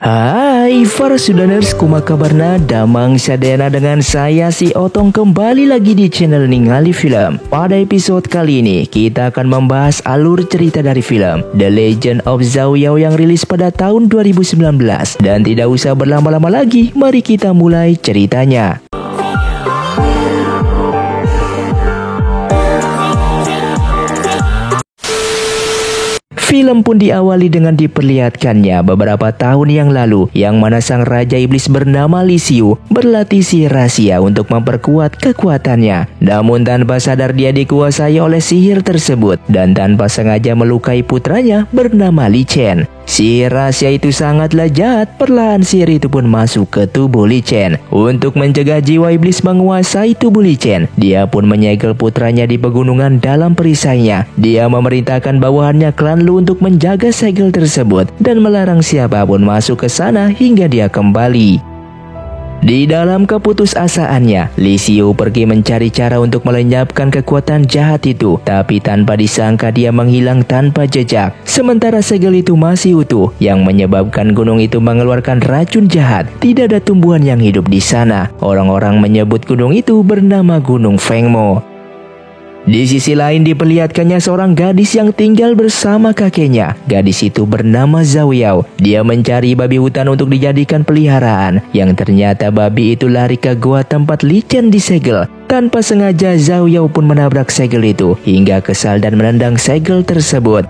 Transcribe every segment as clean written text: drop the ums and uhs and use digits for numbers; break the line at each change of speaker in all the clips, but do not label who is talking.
Hai para Sudaners, kumaha kabarna? Damang sadayana dengan saya si Otong kembali lagi di channel Ningali Film. Pada episode kali ini kita akan membahas alur cerita dari film The Legend of Zhao Yao yang rilis pada tahun 2019. Dan tidak usah berlama-lama lagi, mari kita mulai ceritanya. Film pun diawali dengan diperlihatkannya beberapa tahun yang lalu, yang mana sang Raja Iblis bernama Li Xiu berlatih sihir rahasia untuk memperkuat kekuatannya. Namun tanpa sadar dia dikuasai oleh sihir tersebut dan tanpa sengaja melukai putranya bernama Li Chen. Sihir rahasia itu sangatlah jahat. Perlahan sihir itu pun masuk ke tubuh Li Chen. Untuk mencegah jiwa iblis menguasai tubuh Li Chen, dia pun menyegel putranya di pegunungan dalam perisainya. Dia memerintahkan bawahannya klan Lu untuk menjaga segel tersebut dan melarang siapapun masuk ke sana hingga dia kembali. Di dalam keputusasaannya, Li Xiu pergi mencari cara untuk melenyapkan kekuatan jahat itu, tapi tanpa disangka dia menghilang tanpa jejak. Sementara segel itu masih utuh, yang menyebabkan gunung itu mengeluarkan racun jahat. Tidak ada tumbuhan yang hidup di sana. Orang-orang menyebut gunung itu bernama Gunung Fengmo. Di sisi lain diperlihatkannya seorang gadis yang tinggal bersama kakeknya. Gadis itu bernama Zhao Yao. Dia mencari babi hutan untuk dijadikan peliharaan, yang ternyata babi itu lari ke gua tempat Li Chen disegel. Tanpa sengaja Zhao Yao pun menabrak segel itu hingga kesal dan menendang segel tersebut.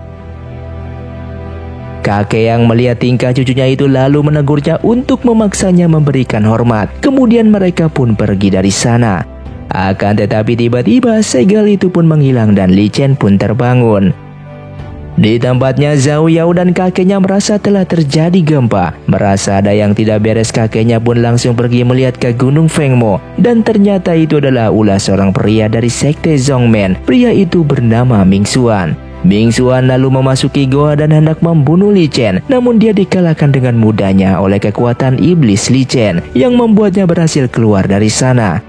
Kakek yang melihat tingkah cucunya itu lalu menegurnya untuk memaksanya memberikan hormat. Kemudian mereka pun pergi dari sana. Akan tetapi tiba-tiba segel itu pun menghilang dan Li Chen pun terbangun. Di tempatnya Zhao Yao dan kakeknya merasa telah terjadi gempa. Merasa ada yang tidak beres, kakeknya pun langsung pergi melihat ke Gunung Fengmo. Dan ternyata itu adalah ulah seorang pria dari sekte Zhongmen. Pria itu bernama Ming Xuan. Ming Xuan lalu memasuki goa dan hendak membunuh Li Chen. Namun dia dikalahkan dengan mudahnya oleh kekuatan iblis Li Chen yang membuatnya berhasil keluar dari sana.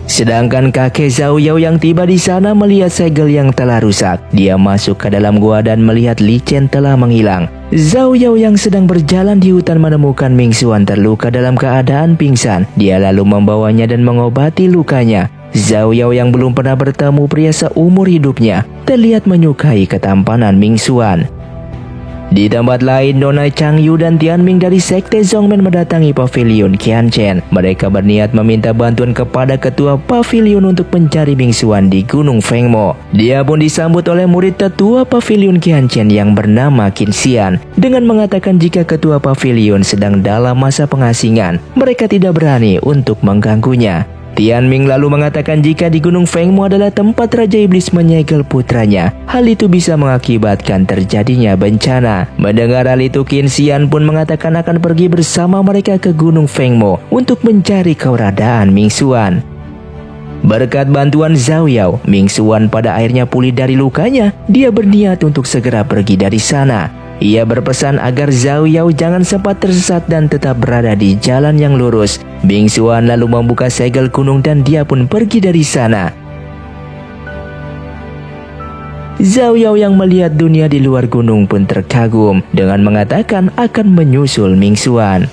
Sedangkan kakek Zhao Yao yang tiba di sana melihat segel yang telah rusak. Dia masuk ke dalam gua dan melihat Li Chen telah menghilang. Zhao Yao yang sedang berjalan di hutan menemukan Ming Xuan terluka dalam keadaan pingsan. Dia lalu membawanya dan mengobati lukanya. Zhao Yao yang belum pernah bertemu pria seumur hidupnya terlihat menyukai ketampanan Ming Xuan. Di tempat lain, Nona Chang Yu dan Tian Ming dari sekte Zhongmen mendatangi pavilion Qianchen. Mereka berniat meminta bantuan kepada ketua pavilion untuk mencari Ming Xuan di Gunung Fengmo. Dia pun disambut oleh murid tetua pavilion Qianchen yang bernama Qin Xian dengan mengatakan jika ketua pavilion sedang dalam masa pengasingan, mereka tidak berani untuk mengganggunya. Tian Ming lalu mengatakan jika di Gunung Fengmo adalah tempat Raja Iblis menyegel putranya. Hal itu bisa mengakibatkan terjadinya bencana. Mendengar hal itu, Qin Xian pun mengatakan akan pergi bersama mereka ke Gunung Fengmo untuk mencari keberadaan Ming Xuan. Berkat bantuan Zhao Yao, Ming Xuan pada akhirnya pulih dari lukanya. Dia berniat untuk segera pergi dari sana. Ia berpesan agar Zhao Yao jangan sempat tersesat dan tetap berada di jalan yang lurus. Ming Xuan lalu membuka segel gunung dan dia pun pergi dari sana. Zhao Yao yang melihat dunia di luar gunung pun terkagum dengan mengatakan akan menyusul Ming Xuan.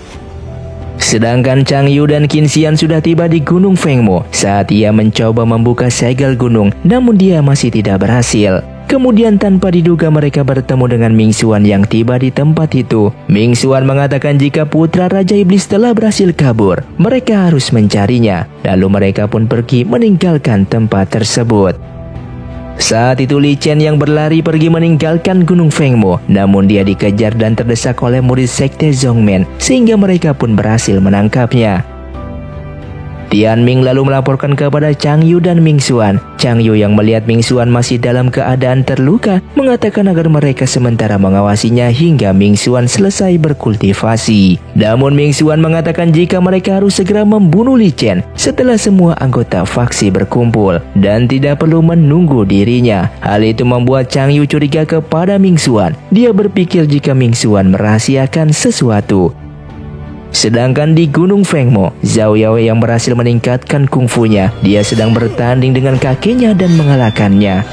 Sedangkan Chang Yu dan Qin Xian sudah tiba di Gunung Fengmo saat ia mencoba membuka segel gunung, namun dia masih tidak berhasil. Kemudian tanpa diduga mereka bertemu dengan Ming Xuan yang tiba di tempat itu. Ming Xuan mengatakan jika putra Raja Iblis telah berhasil kabur, mereka harus mencarinya. Lalu mereka pun pergi meninggalkan tempat tersebut. Saat itu Li Chen yang berlari pergi meninggalkan Gunung Fengmo, namun dia dikejar dan terdesak oleh murid sekte Zhongmen sehingga mereka pun berhasil menangkapnya. Tian Ming lalu melaporkan kepada Chang Yu dan Ming Xuan. Chang Yu yang melihat Ming Xuan masih dalam keadaan terluka mengatakan agar mereka sementara mengawasinya hingga Ming Xuan selesai berkultivasi. Namun Ming Xuan mengatakan jika mereka harus segera membunuh Li Chen setelah semua anggota faksi berkumpul dan tidak perlu menunggu dirinya. Hal itu membuat Chang Yu curiga kepada Ming Xuan. Dia berpikir jika Ming Xuan merahasiakan sesuatu. Sedangkan di Gunung Fengmo, Zhao Yao yang berhasil meningkatkan kungfunya. Dia sedang bertanding dengan kakeknya dan mengalahkannya.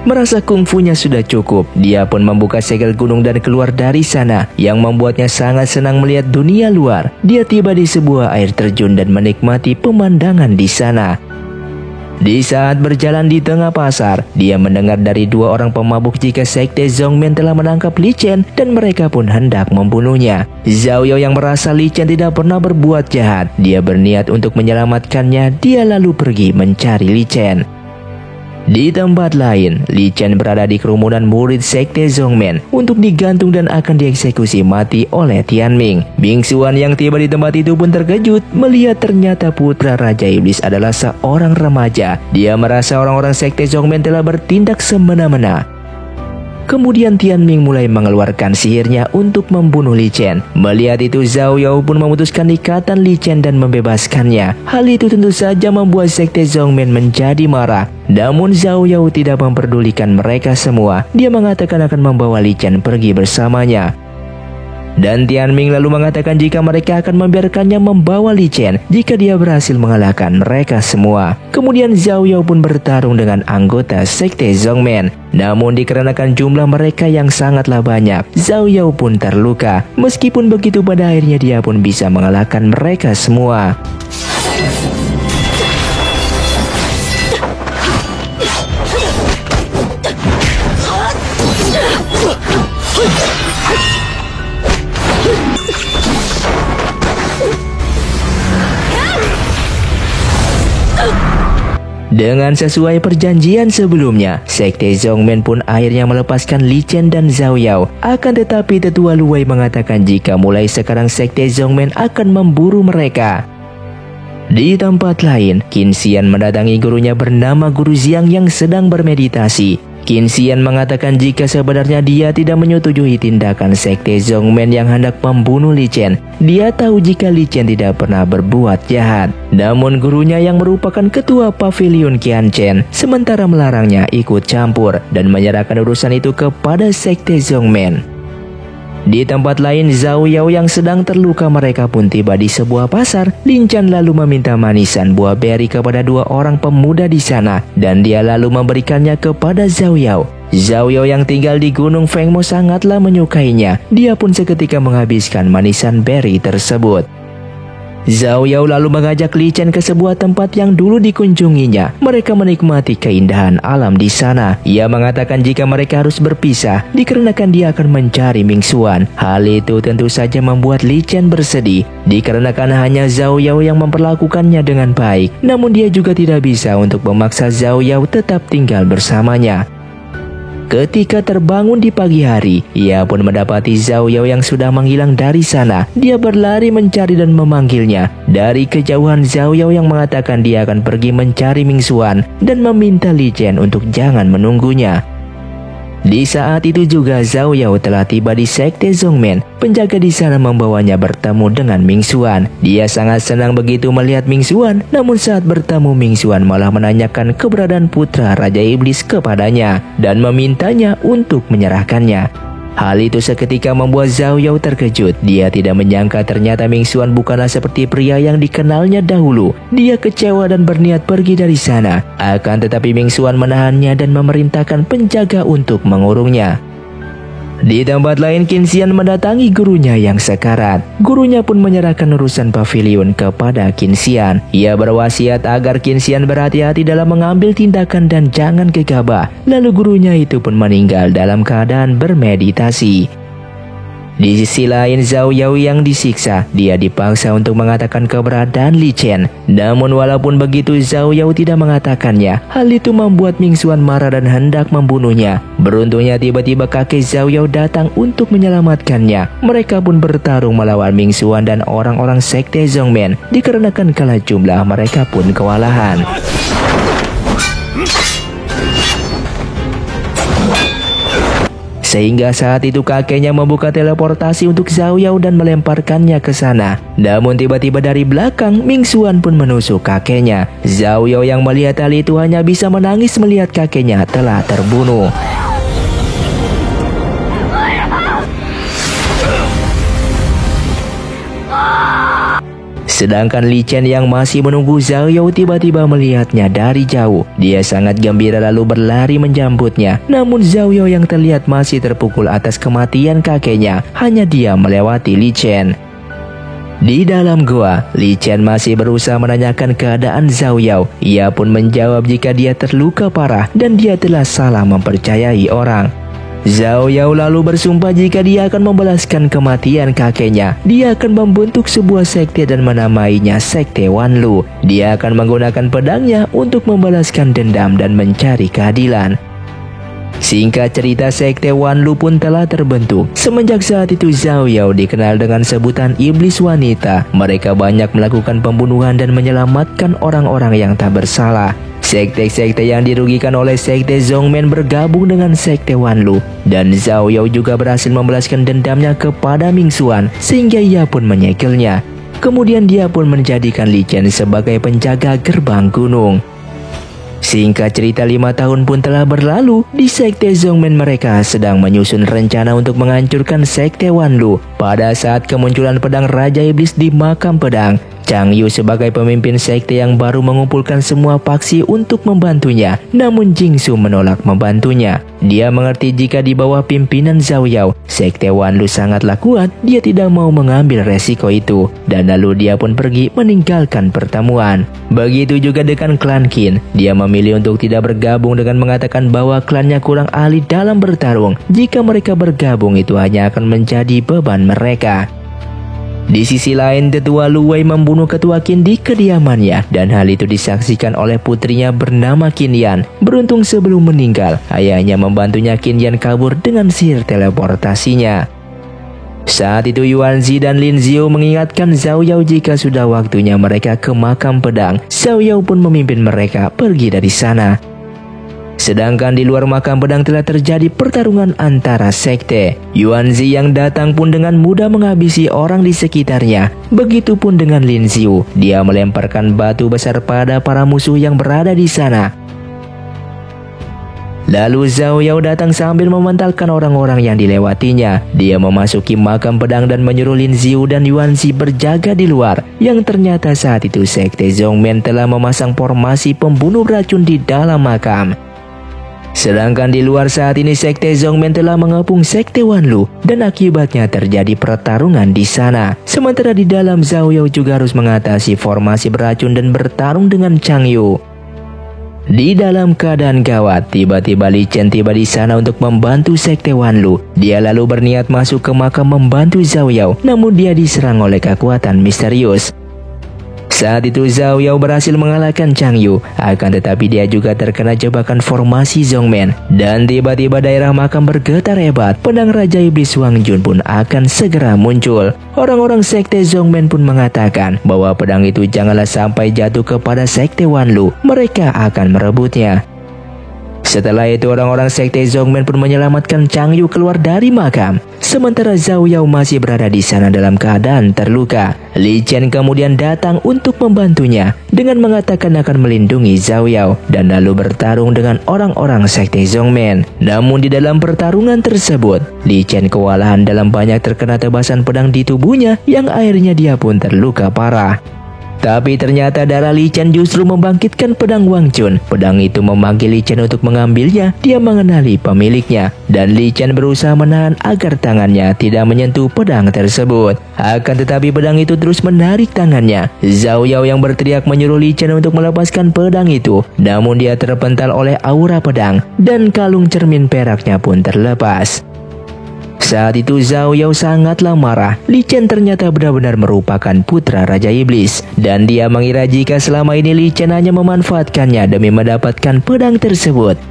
Merasa kungfunya sudah cukup, dia pun membuka segel gunung dan keluar dari sana, yang membuatnya sangat senang melihat dunia luar. Dia tiba di sebuah air terjun dan menikmati pemandangan di sana. Di saat berjalan di tengah pasar, dia mendengar dari dua orang pemabuk jika Sekte Zhongmen telah menangkap Li Chen dan mereka pun hendak membunuhnya. Zhao Yao yang merasa Li Chen tidak pernah berbuat jahat, dia berniat untuk menyelamatkannya. Dia lalu pergi mencari Li Chen. Di tempat lain, Li Chen berada di kerumunan murid Sekte Zhongmen untuk digantung dan akan dieksekusi mati oleh Tianming. Ming Xuan yang tiba di tempat itu pun terkejut melihat ternyata putra Raja Iblis adalah seorang remaja. Dia merasa orang-orang Sekte Zhongmen telah bertindak semena-mena. Kemudian Tianming mulai mengeluarkan sihirnya untuk membunuh Li Chen. Melihat itu, Zhao Yao pun memutuskan ikatan Li Chen dan membebaskannya. Hal itu tentu saja membuat Sekte Zhongmen menjadi marah. Namun Zhao Yao tidak memperdulikan mereka semua. Dia mengatakan akan membawa Li Chen pergi bersamanya. Dan Tianming lalu mengatakan jika mereka akan membiarkannya membawa Li Chen jika dia berhasil mengalahkan mereka semua. Kemudian Zhao Yao pun bertarung dengan anggota Sekte Zhongmen. Namun dikarenakan jumlah mereka yang sangatlah banyak, Zhao Yao pun terluka. Meskipun begitu, pada akhirnya dia pun bisa mengalahkan mereka semua. Dengan sesuai perjanjian sebelumnya, Sekte Zhongmen pun akhirnya melepaskan Li Chen dan Zhao Yao. Akan tetapi Tetua Luwei mengatakan jika mulai sekarang Sekte Zhongmen akan memburu mereka. Di tempat lain, Qin Xian mendatangi gurunya bernama Guru Xiang yang sedang bermeditasi. Qin Xian mengatakan jika sebenarnya dia tidak menyetujui tindakan Sekte Zhongmen yang hendak membunuh Li Chen. Dia tahu jika Li Chen tidak pernah berbuat jahat. Namun gurunya yang merupakan ketua Pavilion Qianchen sementara melarangnya ikut campur dan menyerahkan urusan itu kepada Sekte Zhongmen. Di tempat lain, Zhao Yao yang sedang terluka mereka pun tiba di sebuah pasar. Lin Chan lalu meminta manisan buah beri kepada dua orang pemuda di sana dan dia lalu memberikannya kepada Zhao Yao. Zhao Yao yang tinggal di Gunung Fengmo sangatlah menyukainya. Dia pun seketika menghabiskan manisan beri tersebut. Zhao Yao lalu mengajak Li Chen ke sebuah tempat yang dulu dikunjunginya. Mereka menikmati keindahan alam di sana. Ia mengatakan jika mereka harus berpisah dikarenakan dia akan mencari Ming Xuan. Hal itu tentu saja membuat Li Chen bersedih dikarenakan hanya Zhao Yao yang memperlakukannya dengan baik. Namun dia juga tidak bisa untuk memaksa Zhao Yao tetap tinggal bersamanya. Ketika terbangun di pagi hari, ia pun mendapati Zhao Yao yang sudah menghilang dari sana. Dia berlari mencari dan memanggilnya. Dari kejauhan, Zhao Yao yang mengatakan dia akan pergi mencari Ming Xuan dan meminta Li Chen untuk jangan menunggunya. Di saat itu juga Zhao Yao telah tiba di Sekte Zhongmen. Penjaga di sana membawanya bertemu dengan Ming Xuan. Dia sangat senang begitu melihat Ming Xuan. Namun saat bertemu, Ming Xuan malah menanyakan keberadaan putra Raja Iblis kepadanya dan memintanya untuk menyerahkannya. Hal itu seketika membuat Zhao Yao terkejut. Dia tidak menyangka ternyata Ming Xuan bukanlah seperti pria yang dikenalnya dahulu. Dia kecewa dan berniat pergi dari sana. Akan tetapi Ming Xuan menahannya dan memerintahkan penjaga untuk mengurungnya. Di tempat lain, Qin Xian mendatangi gurunya yang sekarat. Gurunya pun menyerahkan urusan pavilion kepada Qin Xian. Ia berwasiat agar Qin Xian berhati-hati dalam mengambil tindakan dan jangan gegabah. Lalu gurunya itu pun meninggal dalam keadaan bermeditasi. Di sisi lain, Zhao Yao yang disiksa, dia dipaksa untuk mengatakan keberadaan Li Chen. Namun walaupun begitu, Zhao Yao tidak mengatakannya. Hal itu membuat Ming Xuan marah dan hendak membunuhnya. Beruntungnya tiba-tiba kakek Zhao Yao datang untuk menyelamatkannya. Mereka pun bertarung melawan Ming Xuan dan orang-orang Sekte Zhongmen. Dikarenakan kalah jumlah, mereka pun kewalahan. Sehingga saat itu kakeknya membuka teleportasi untuk Zhao Yao dan melemparkannya ke sana. Namun tiba-tiba dari belakang, Ming Xuan pun menusuk kakeknya. Zhao Yao yang melihat hal itu hanya bisa menangis melihat kakeknya telah terbunuh. Sedangkan Li Chen yang masih menunggu Zhao Yao tiba-tiba melihatnya dari jauh. Dia sangat gembira lalu berlari menjemputnya. Namun Zhao Yao yang terlihat masih terpukul atas kematian kakeknya, hanya dia melewati Li Chen. Di dalam gua, Li Chen masih berusaha menanyakan keadaan Zhao Yao. Ia pun menjawab jika dia terluka parah dan dia telah salah mempercayai orang. Zhao Yao lalu bersumpah jika dia akan membalaskan kematian kakeknya. Dia akan membentuk sebuah sekte dan menamainya Sekte Wanlu. Dia akan menggunakan pedangnya untuk membalaskan dendam dan mencari keadilan. Singkat cerita, Sekte Wanlu pun telah terbentuk. Semenjak saat itu Zhao Yao dikenal dengan sebutan Iblis Wanita. Mereka banyak melakukan pembunuhan dan menyelamatkan orang-orang yang tak bersalah. Sekte-sekte yang dirugikan oleh Sekte Zhongmen bergabung dengan Sekte Wanlu. Dan Zhao Yao juga berhasil membalaskan dendamnya kepada Ming Xuan sehingga ia pun menyegelnya. Kemudian dia pun menjadikan Li Chen sebagai penjaga gerbang gunung. Singkat cerita, 5 tahun pun telah berlalu. Di Sekte Zhongmen mereka sedang menyusun rencana untuk menghancurkan Sekte Wanlu. Pada saat kemunculan pedang Raja Iblis di makam pedang, Chang Yu sebagai pemimpin sekte yang baru mengumpulkan semua faksi untuk membantunya. Namun Jingsu menolak membantunya. Dia mengerti jika di bawah pimpinan Zhao Yao, Sekte Wanlu sangatlah kuat. Dia tidak mau mengambil resiko itu. Dan lalu dia pun pergi meninggalkan pertemuan. Begitu juga dengan klan Qin. Dia memilih untuk tidak bergabung dengan mengatakan bahwa klannya kurang ahli dalam bertarung. Jika mereka bergabung itu hanya akan menjadi beban mereka. Di sisi lain, tetua Lu Wei membunuh ketua Qin di kediamannya dan hal itu disaksikan oleh putrinya bernama Qin Yan. Beruntung sebelum meninggal, ayahnya membantunya Qin Yan kabur dengan sihir teleportasinya. Saat itu Yuan Zi dan Lin Xiu mengingatkan Zhao Yao jika sudah waktunya mereka ke makam pedang. Zhao Yao pun memimpin mereka pergi dari sana. Sedangkan di luar makam pedang telah terjadi pertarungan antara sekte. Yuan Zi yang datang pun dengan mudah menghabisi orang di sekitarnya. Begitupun dengan Lin Xiu, dia melemparkan batu besar pada para musuh yang berada di sana. Lalu Zhao Yao datang sambil mementalkan orang-orang yang dilewatinya. Dia memasuki makam pedang dan menyuruh Lin Xiu dan Yuan Zi berjaga di luar. Yang ternyata saat itu Sekte Zhongmen telah memasang formasi pembunuh beracun di dalam makam. Sedangkan di luar saat ini Sekte Zhongmen telah mengepung Sekte Wanlu dan akibatnya terjadi pertarungan di sana. Sementara di dalam Zhao Yao juga harus mengatasi formasi beracun dan bertarung dengan Chang Yu. Di dalam keadaan gawat, tiba-tiba Li Chen tiba di sana untuk membantu Sekte Wanlu. Dia lalu berniat masuk ke makam membantu Zhao Yao, namun dia diserang oleh kekuatan misterius. Saat itu Zhao Yao berhasil mengalahkan Chang Yu, akan tetapi dia juga terkena jebakan formasi Zhongmen. Dan tiba-tiba daerah makam bergetar hebat, pedang Raja Iblis Wang Jun pun akan segera muncul. Orang-orang Sekte Zhongmen pun mengatakan bahwa pedang itu janganlah sampai jatuh kepada Sekte Wanlu, mereka akan merebutnya. Setelah itu orang-orang Sekte Zhongmen pun menyelamatkan Chang Yu keluar dari makam. Sementara Zhao Yao masih berada di sana dalam keadaan terluka. Li Chen kemudian datang untuk membantunya dengan mengatakan akan melindungi Zhao Yao dan lalu bertarung dengan orang-orang Sekte Zhongmen. Namun di dalam pertarungan tersebut, Li Chen kewalahan dalam banyak terkena tebasan pedang di tubuhnya yang akhirnya dia pun terluka parah. Tapi ternyata darah Li Chen justru membangkitkan pedang Wang Jun. Pedang itu memanggil Li Chen untuk mengambilnya. Dia mengenali pemiliknya. Dan Li Chen berusaha menahan agar tangannya tidak menyentuh pedang tersebut. Akan tetapi pedang itu terus menarik tangannya. Zhao Yao yang berteriak menyuruh Li Chen untuk melepaskan pedang itu. Namun dia terpental oleh aura pedang. Dan kalung cermin peraknya pun terlepas. Saat itu Zhao Yao sangatlah marah. Li Chen ternyata benar-benar merupakan putra Raja Iblis. Dan dia mengira jika selama ini Li Chen hanya memanfaatkannya demi mendapatkan pedang tersebut.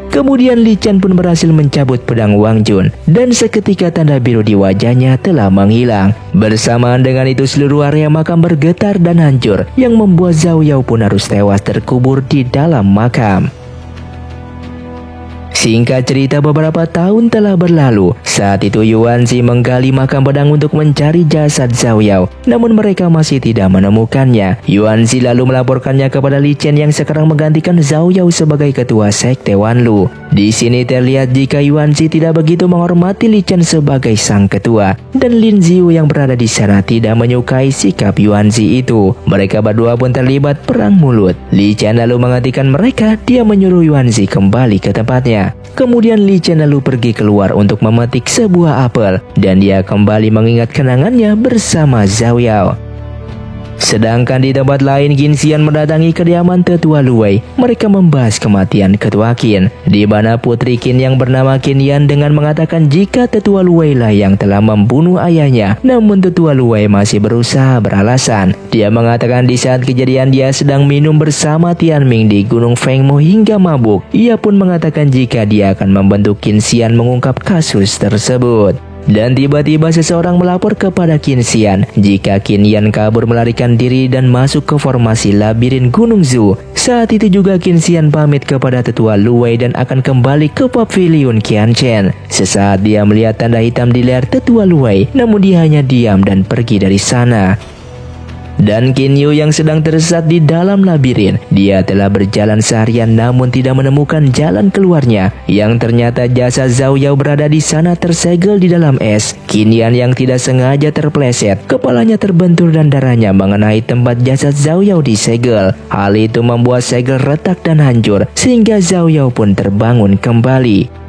Kemudian Li Chen pun berhasil mencabut pedang Wang Jun. Dan seketika tanda biru di wajahnya telah menghilang. Bersamaan dengan itu seluruh area makam bergetar dan hancur. Yang membuat Zhao Yao pun harus tewas terkubur di dalam makam. Singkat cerita, beberapa tahun telah berlalu. Saat itu Yuanzi menggali makam pedang untuk mencari jasad Zhao Yao, namun mereka masih tidak menemukannya. Yuanzi lalu melaporkannya kepada Li Chen yang sekarang menggantikan Zhao Yao sebagai ketua sekte Wanlu. Di sini terlihat jika Yuanzi tidak begitu menghormati Li Chen sebagai sang ketua, dan Lin Ziyu yang berada di sana tidak menyukai sikap Yuanzi itu. Mereka berdua pun terlibat perang mulut. Li Chen lalu menghentikan mereka. Dia menyuruh Yuanzi kembali ke tempatnya. Kemudian Li Chen lalu pergi keluar untuk memetik sebuah apel, dan dia kembali mengingat kenangannya bersama Zhao Yao. Sedangkan di tempat lain, Qin Xian mendatangi kediaman tetua Luwei. Mereka membahas kematian ketua Qin, di mana putri Qin yang bernama Qin Yan dengan mengatakan jika tetua Luwei lah yang telah membunuh ayahnya. Namun tetua Luwei masih berusaha beralasan. Dia mengatakan di saat kejadian dia sedang minum bersama Tianming di Gunung Fengmo hingga mabuk. Ia pun mengatakan jika dia akan membantu Qin Xian mengungkap kasus tersebut. Dan tiba-tiba seseorang melapor kepada Qin Xian jika Qin Yan kabur melarikan diri dan masuk ke formasi labirin Gunung Zhu. Saat itu juga Qin Xian pamit kepada tetua Luwei dan akan kembali ke pavilion Qianchen. Sesaat dia melihat tanda hitam di leher tetua Luwei, namun dia hanya diam dan pergi dari sana. Dan Qin Yu yang sedang tersesat di dalam labirin. Dia telah berjalan seharian namun tidak menemukan jalan keluarnya. Yang ternyata jasad Zhao Yao berada di sana tersegel di dalam es. Qin Yan yang tidak sengaja terpleset, kepalanya terbentur dan darahnya mengenai tempat jasad Zhao Yao disegel. Hal itu membuat segel retak dan hancur sehingga Zhao Yao pun terbangun kembali.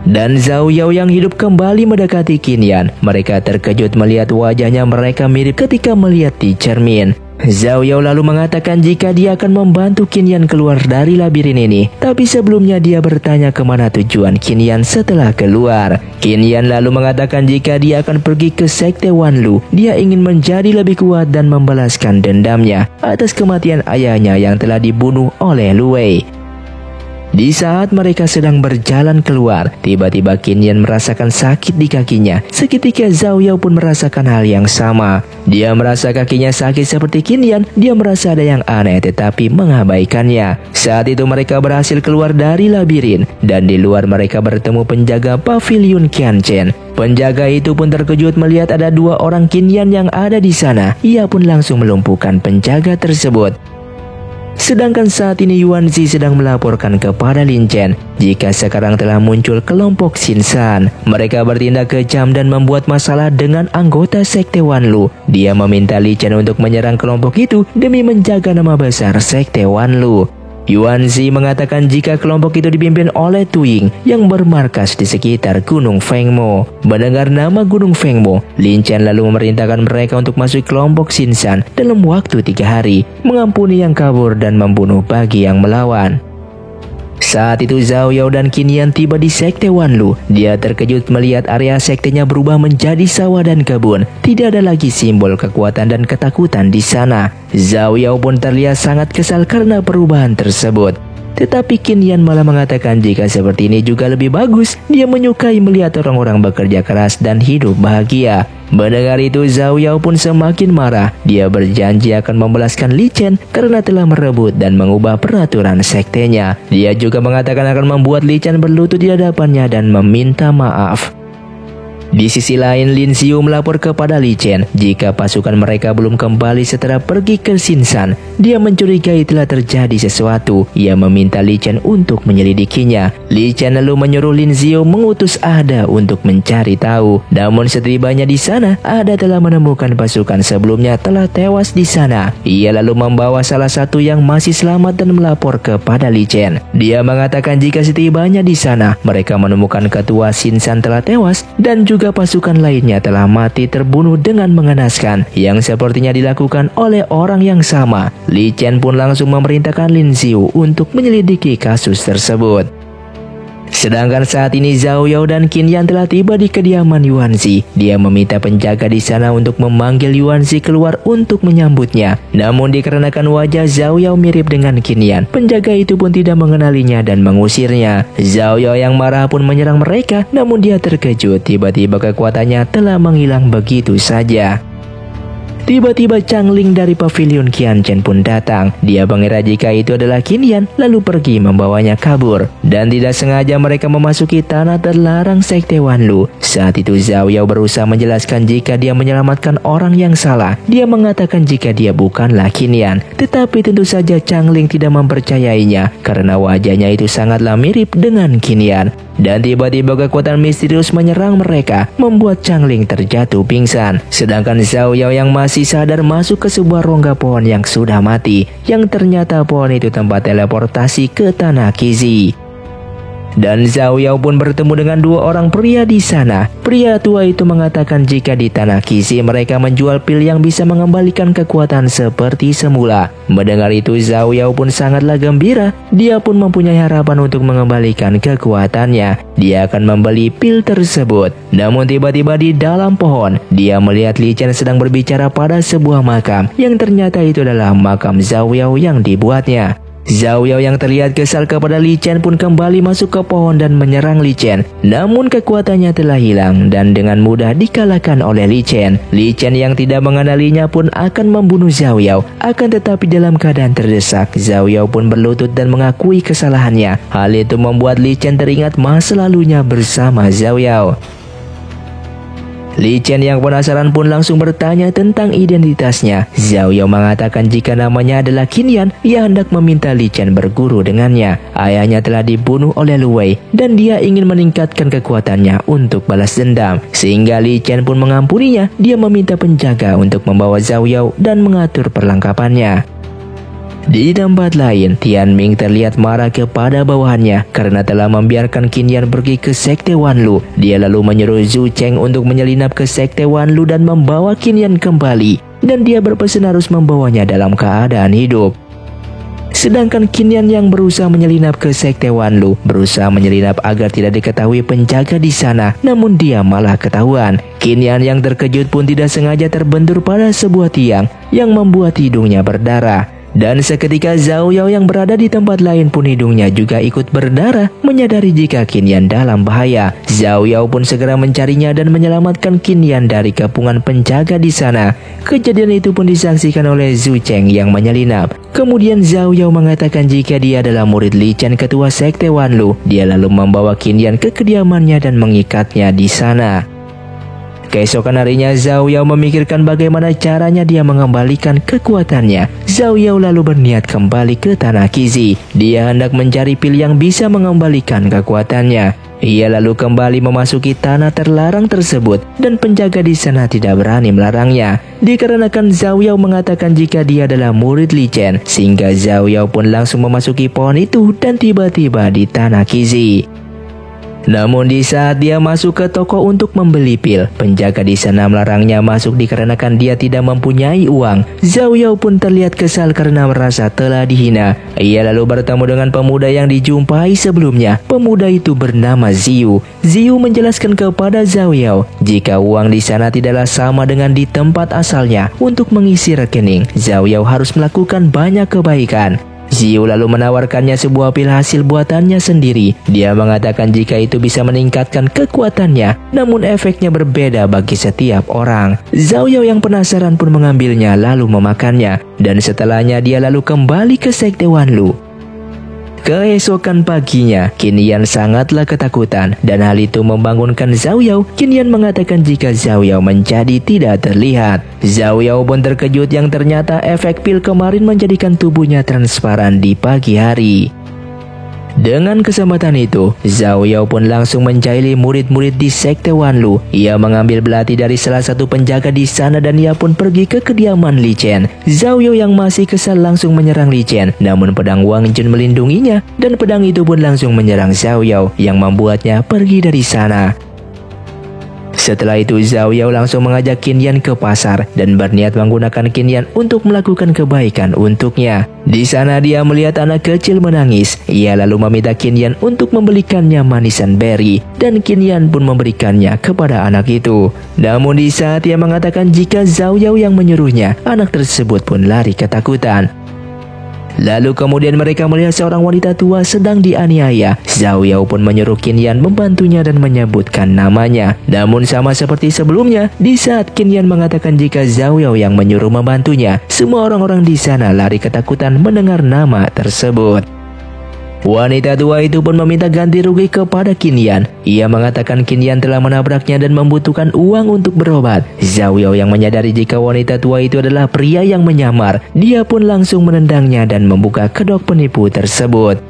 Dan Zhao Yao yang hidup kembali mendekati Qin Yan. Mereka terkejut melihat wajahnya mereka mirip ketika melihat di cermin. Zhao Yao lalu mengatakan jika dia akan membantu Qin Yan keluar dari labirin ini. Tapi sebelumnya dia bertanya kemana tujuan Qin Yan setelah keluar. Qin Yan lalu mengatakan jika dia akan pergi ke sekte Wanlu. Dia ingin menjadi lebih kuat dan membalaskan dendamnya atas kematian ayahnya yang telah dibunuh oleh Luwei. Di saat mereka sedang berjalan keluar, tiba-tiba Qin Yan merasakan sakit di kakinya. Seketika Zhao Yao pun merasakan hal yang sama. Dia merasa kakinya sakit seperti Qin Yan. Dia merasa ada yang aneh tetapi mengabaikannya. Saat itu mereka berhasil keluar dari labirin, dan di luar mereka bertemu penjaga pavilion Qianchen. Penjaga itu pun terkejut melihat ada dua orang Qin Yan yang ada di sana. Ia pun langsung melumpuhkan penjaga tersebut. Sedangkan saat ini Yuanzi sedang melaporkan kepada Lin Chen jika sekarang telah muncul kelompok Xinsan. Mereka bertindak kejam dan membuat masalah dengan anggota sekte Wanlu. Dia meminta Li Chen untuk menyerang kelompok itu demi menjaga nama besar sekte Wanlu. Yuanzi mengatakan jika kelompok itu dipimpin oleh Tuying yang bermarkas di sekitar Gunung Fengmo. Mendengar nama Gunung Fengmo, Lin Chen lalu memerintahkan mereka untuk masuk kelompok Xinsan dalam waktu 3 hari, mengampuni yang kabur dan membunuh bagi yang melawan. Saat itu Zhao Yao dan Qin Yan tiba di sekte Wanlu. Dia terkejut melihat area sektenya berubah menjadi sawah dan kebun. Tidak ada lagi simbol kekuatan dan ketakutan di sana. Zhao Yao pun terlihat sangat kesal karena perubahan tersebut. Tetapi Qin Yan malah mengatakan jika seperti ini juga lebih bagus. Dia menyukai melihat orang-orang bekerja keras dan hidup bahagia. Mendengar itu Zhao Yao pun semakin marah. Dia berjanji akan membalaskan Li Chen karena telah merebut dan mengubah peraturan sektenya. Dia juga mengatakan akan membuat Li Chen berlutut di hadapannya dan meminta maaf. Di sisi lain, Lin Xiu melapor kepada Li Chen jika pasukan mereka belum kembali setelah pergi ke Xinsan. Dia mencurigai telah terjadi sesuatu. Ia meminta Li Chen untuk menyelidikinya. Li Chen lalu menyuruh Lin Xiu mengutus Ada untuk mencari tahu. Namun setibanya di sana, Ada telah menemukan pasukan sebelumnya telah tewas di sana. Ia lalu membawa salah satu yang masih selamat dan melapor kepada Li Chen. Dia mengatakan jika setibanya di sana, mereka menemukan ketua Xinsan telah tewas dan juga pasukan lainnya telah mati terbunuh dengan mengenaskan yang sepertinya dilakukan oleh orang yang sama. Li Chen pun langsung memerintahkan Lin Xiu untuk menyelidiki kasus tersebut. Sedangkan saat ini Zhao Yao dan Qin Yan telah tiba di kediaman Yuanzi. Dia meminta penjaga di sana untuk memanggil Yuanzi keluar untuk menyambutnya. Namun dikarenakan wajah Zhao Yao mirip dengan Qin Yan, penjaga itu pun tidak mengenalinya dan mengusirnya. Zhao Yao yang marah pun menyerang mereka, namun dia terkejut tiba-tiba kekuatannya telah menghilang begitu saja. Tiba-tiba Changling dari pavilion Qianchen pun datang. Dia mengira jika itu adalah Qin Yan, lalu pergi membawanya kabur. Dan tidak sengaja mereka memasuki tanah terlarang Sekte Wanlu. Saat itu Zhao Yao berusaha menjelaskan jika dia menyelamatkan orang yang salah. Dia mengatakan jika dia bukanlah Qin Yan. Tetapi tentu saja Changling tidak mempercayainya karena wajahnya itu sangatlah mirip dengan Qin Yan. Dan tiba-tiba kekuatan misterius menyerang mereka, membuat Changling terjatuh pingsan. Sedangkan Zhao Yao yang masih sadar masuk ke sebuah rongga pohon yang sudah mati, yang ternyata pohon itu tempat teleportasi ke tanah Qizi. Dan Zhao Yao pun bertemu dengan dua orang pria di sana. Pria tua itu mengatakan jika di tanah Qizi mereka menjual pil yang bisa mengembalikan kekuatan seperti semula. Mendengar itu Zhao Yao pun sangatlah gembira. Dia pun mempunyai harapan untuk mengembalikan kekuatannya. Dia akan membeli pil tersebut. Namun tiba-tiba di dalam pohon, dia melihat Li Chen sedang berbicara pada sebuah makam, yang ternyata itu adalah makam Zhao Yao yang dibuatnya. Zhao Yao yang terlihat kesal kepada Li Chen pun kembali masuk ke pohon dan menyerang Li Chen. Namun kekuatannya telah hilang dan dengan mudah dikalahkan oleh Li Chen. Li Chen yang tidak mengenalinya pun akan membunuh Zhao Yao. Akan tetapi dalam keadaan terdesak, Zhao Yao pun berlutut dan mengakui kesalahannya. Hal itu membuat Li Chen teringat masa lalunya bersama Zhao Yao. Li Chen yang penasaran pun langsung bertanya tentang identitasnya. Zhao Yao mengatakan jika namanya adalah Qin Yan, ia hendak meminta Li Chen berguru dengannya. Ayahnya telah dibunuh oleh Lu Wei dan dia ingin meningkatkan kekuatannya untuk balas dendam. Sehingga Li Chen pun mengampuninya. Dia meminta penjaga untuk membawa Zhao Yao dan mengatur perlengkapannya. Di tempat lain, Tian Ming terlihat marah kepada bawahannya karena telah membiarkan Qin Yan pergi ke Sekte Wanlu. Dia lalu menyuruh Zhu Cheng untuk menyelinap ke Sekte Wanlu dan membawa Qin Yan kembali. Dan dia berpesan harus membawanya dalam keadaan hidup. Sedangkan Qin Yan yang berusaha menyelinap ke Sekte Wanlu, berusaha menyelinap agar tidak diketahui penjaga di sana, namun dia malah ketahuan. Qin Yan yang terkejut pun tidak sengaja terbentur pada sebuah tiang yang membuat hidungnya berdarah. Dan seketika Zhao Yao yang berada di tempat lain pun hidungnya juga ikut berdarah. Menyadari jika Qin Yan dalam bahaya, Zhao Yao pun segera mencarinya dan menyelamatkan Qin Yan dari kepungan penjaga di sana. Kejadian itu pun disaksikan oleh Zhu Cheng yang menyelinap. Kemudian Zhao Yao mengatakan jika dia adalah murid Li Chen, ketua Sekte Wanlu. Dia lalu membawa Qin Yan ke kediamannya dan mengikatnya di sana. Keesokan harinya Zhao Yao memikirkan bagaimana caranya dia mengembalikan kekuatannya. Zhao Yao lalu berniat kembali ke tanah Qizi. Dia hendak mencari pil yang bisa mengembalikan kekuatannya. Ia lalu kembali memasuki tanah terlarang tersebut dan penjaga di sana tidak berani melarangnya. Dikarenakan Zhao Yao mengatakan jika dia adalah murid Li Chen, sehingga Zhao Yao pun langsung memasuki pohon itu dan tiba-tiba di tanah Qizi. Namun di saat dia masuk ke toko untuk membeli pil, penjaga di sana melarangnya masuk dikarenakan dia tidak mempunyai uang. Zhao Yao pun terlihat kesal karena merasa telah dihina. Ia lalu bertemu dengan pemuda yang dijumpai sebelumnya. Pemuda itu bernama Ziyu. Ziyu menjelaskan kepada Zhao Yao jika uang di sana tidaklah sama dengan di tempat asalnya. Untuk mengisi rekening, Zhao Yao harus melakukan banyak kebaikan. Ziyu lalu menawarkannya sebuah pil hasil buatannya sendiri. Dia mengatakan jika itu bisa meningkatkan kekuatannya, namun efeknya berbeda bagi setiap orang. Zhao Yao yang penasaran pun mengambilnya lalu memakannya. Dan setelahnya dia lalu kembali ke Sekte Wanlu. Keesokan paginya, Qin Yan sangatlah ketakutan dan hal itu membangunkan Zhao Yao. Qin Yan mengatakan jika Zhao Yao menjadi tidak terlihat. Zhao Yao pun terkejut yang ternyata efek pil kemarin menjadikan tubuhnya transparan di pagi hari. Dengan kesempatan itu, Zhao Yao pun langsung menjahili murid-murid di Sekte Wanlu. Ia mengambil belati dari salah satu penjaga di sana dan ia pun pergi ke kediaman Li Chen. Zhao Yao yang masih kesal langsung menyerang Li Chen, namun pedang Wang Jun melindunginya dan pedang itu pun langsung menyerang Zhao Yao yang membuatnya pergi dari sana. Setelah itu Zhao Yao langsung mengajak Qin Yan ke pasar dan berniat menggunakan Qin Yan untuk melakukan kebaikan untuknya. Di sana dia melihat anak kecil menangis. Ia lalu meminta Qin Yan untuk membelikannya manisan berry dan Qin Yan pun memberikannya kepada anak itu. Namun di saat ia mengatakan jika Zhao Yao yang menyuruhnya, anak tersebut pun lari ketakutan. Lalu kemudian mereka melihat seorang wanita tua sedang dianiaya. Zhao Yao pun menyuruh Qin Yan membantunya dan menyebutkan namanya. Namun sama seperti sebelumnya, di saat Qin Yan mengatakan jika Zhao Yao yang menyuruh membantunya, semua orang-orang di sana lari ketakutan mendengar nama tersebut. Wanita tua itu pun meminta ganti rugi kepada Qin Yan. Ia mengatakan Qin Yan telah menabraknya dan membutuhkan uang untuk berobat. Zhao Yao yang menyadari jika wanita tua itu adalah pria yang menyamar, dia pun langsung menendangnya dan membuka kedok penipu tersebut.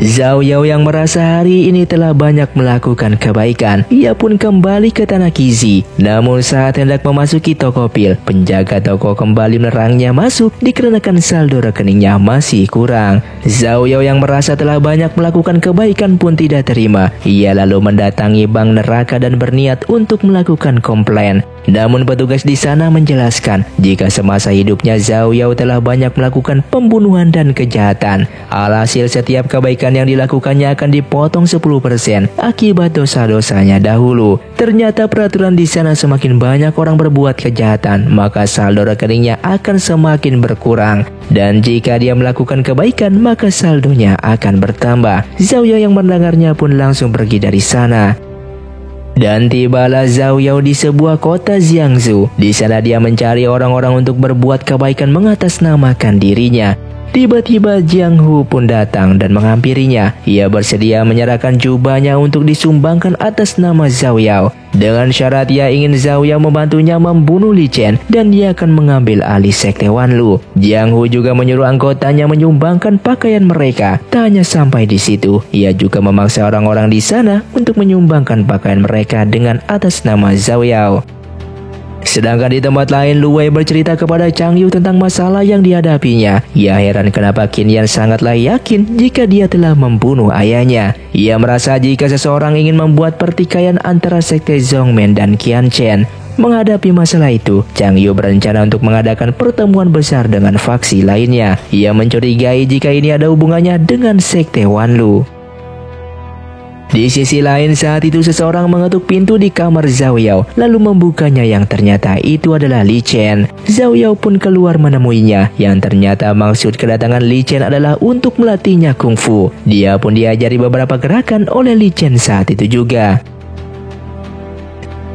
Zhao Yao yang merasa hari ini telah banyak melakukan kebaikan, ia pun kembali ke tanah Qizi. Namun saat hendak memasuki toko pil, penjaga toko kembali menerangnya masuk dikarenakan saldo rekeningnya masih kurang. Zhao Yao yang merasa telah banyak melakukan kebaikan pun tidak terima. Ia lalu mendatangi bank neraka dan berniat untuk melakukan komplain. Namun petugas di sana menjelaskan jika semasa hidupnya Zhao Yao telah banyak melakukan pembunuhan dan kejahatan. Alhasil setiap kebaikan yang dilakukannya akan dipotong 10% akibat dosa-dosanya dahulu. Ternyata peraturan di sana semakin banyak orang berbuat kejahatan, maka saldo rekeningnya akan semakin berkurang. Dan jika dia melakukan kebaikan, maka saldonya akan bertambah. Zhao Yao yang mendengarnya pun langsung pergi dari sana. Dan tibalah Zhao Yao di sebuah kota Jiangsu. Di sana dia mencari orang-orang untuk berbuat kebaikan mengatasnamakan dirinya. Tiba-tiba Jiang Hu pun datang dan menghampirinya. Ia bersedia menyerahkan jubahnya untuk disumbangkan atas nama Zhao Yao. Dengan syarat ia ingin Zhao Yao membantunya membunuh Li Chen dan dia akan mengambil alih sekte Wanlu. Jiang Hu juga menyuruh anggotanya menyumbangkan pakaian mereka. Tak hanya sampai di situ, ia juga memaksa orang-orang di sana untuk menyumbangkan pakaian mereka dengan atas nama Zhao Yao. Sedangkan di tempat lain, Lu Wei bercerita kepada Chang Yu tentang masalah yang dihadapinya. Ia heran kenapa Qin Yan sangatlah yakin jika dia telah membunuh ayahnya. Ia merasa jika seseorang ingin membuat pertikaian antara sekte Zhongmen dan Qian Chen. Menghadapi masalah itu, Chang Yu berencana untuk mengadakan pertemuan besar dengan faksi lainnya. Ia mencurigai jika ini ada hubungannya dengan sekte Wanlu. Di sisi lain, saat itu seseorang mengetuk pintu di kamar Zhao Yao, lalu membukanya yang ternyata itu adalah Li Chen. Zhao Yao pun keluar menemuinya, yang ternyata maksud kedatangan Li Chen adalah untuk melatihnya kungfu. Dia pun diajari beberapa gerakan oleh Li Chen saat itu juga.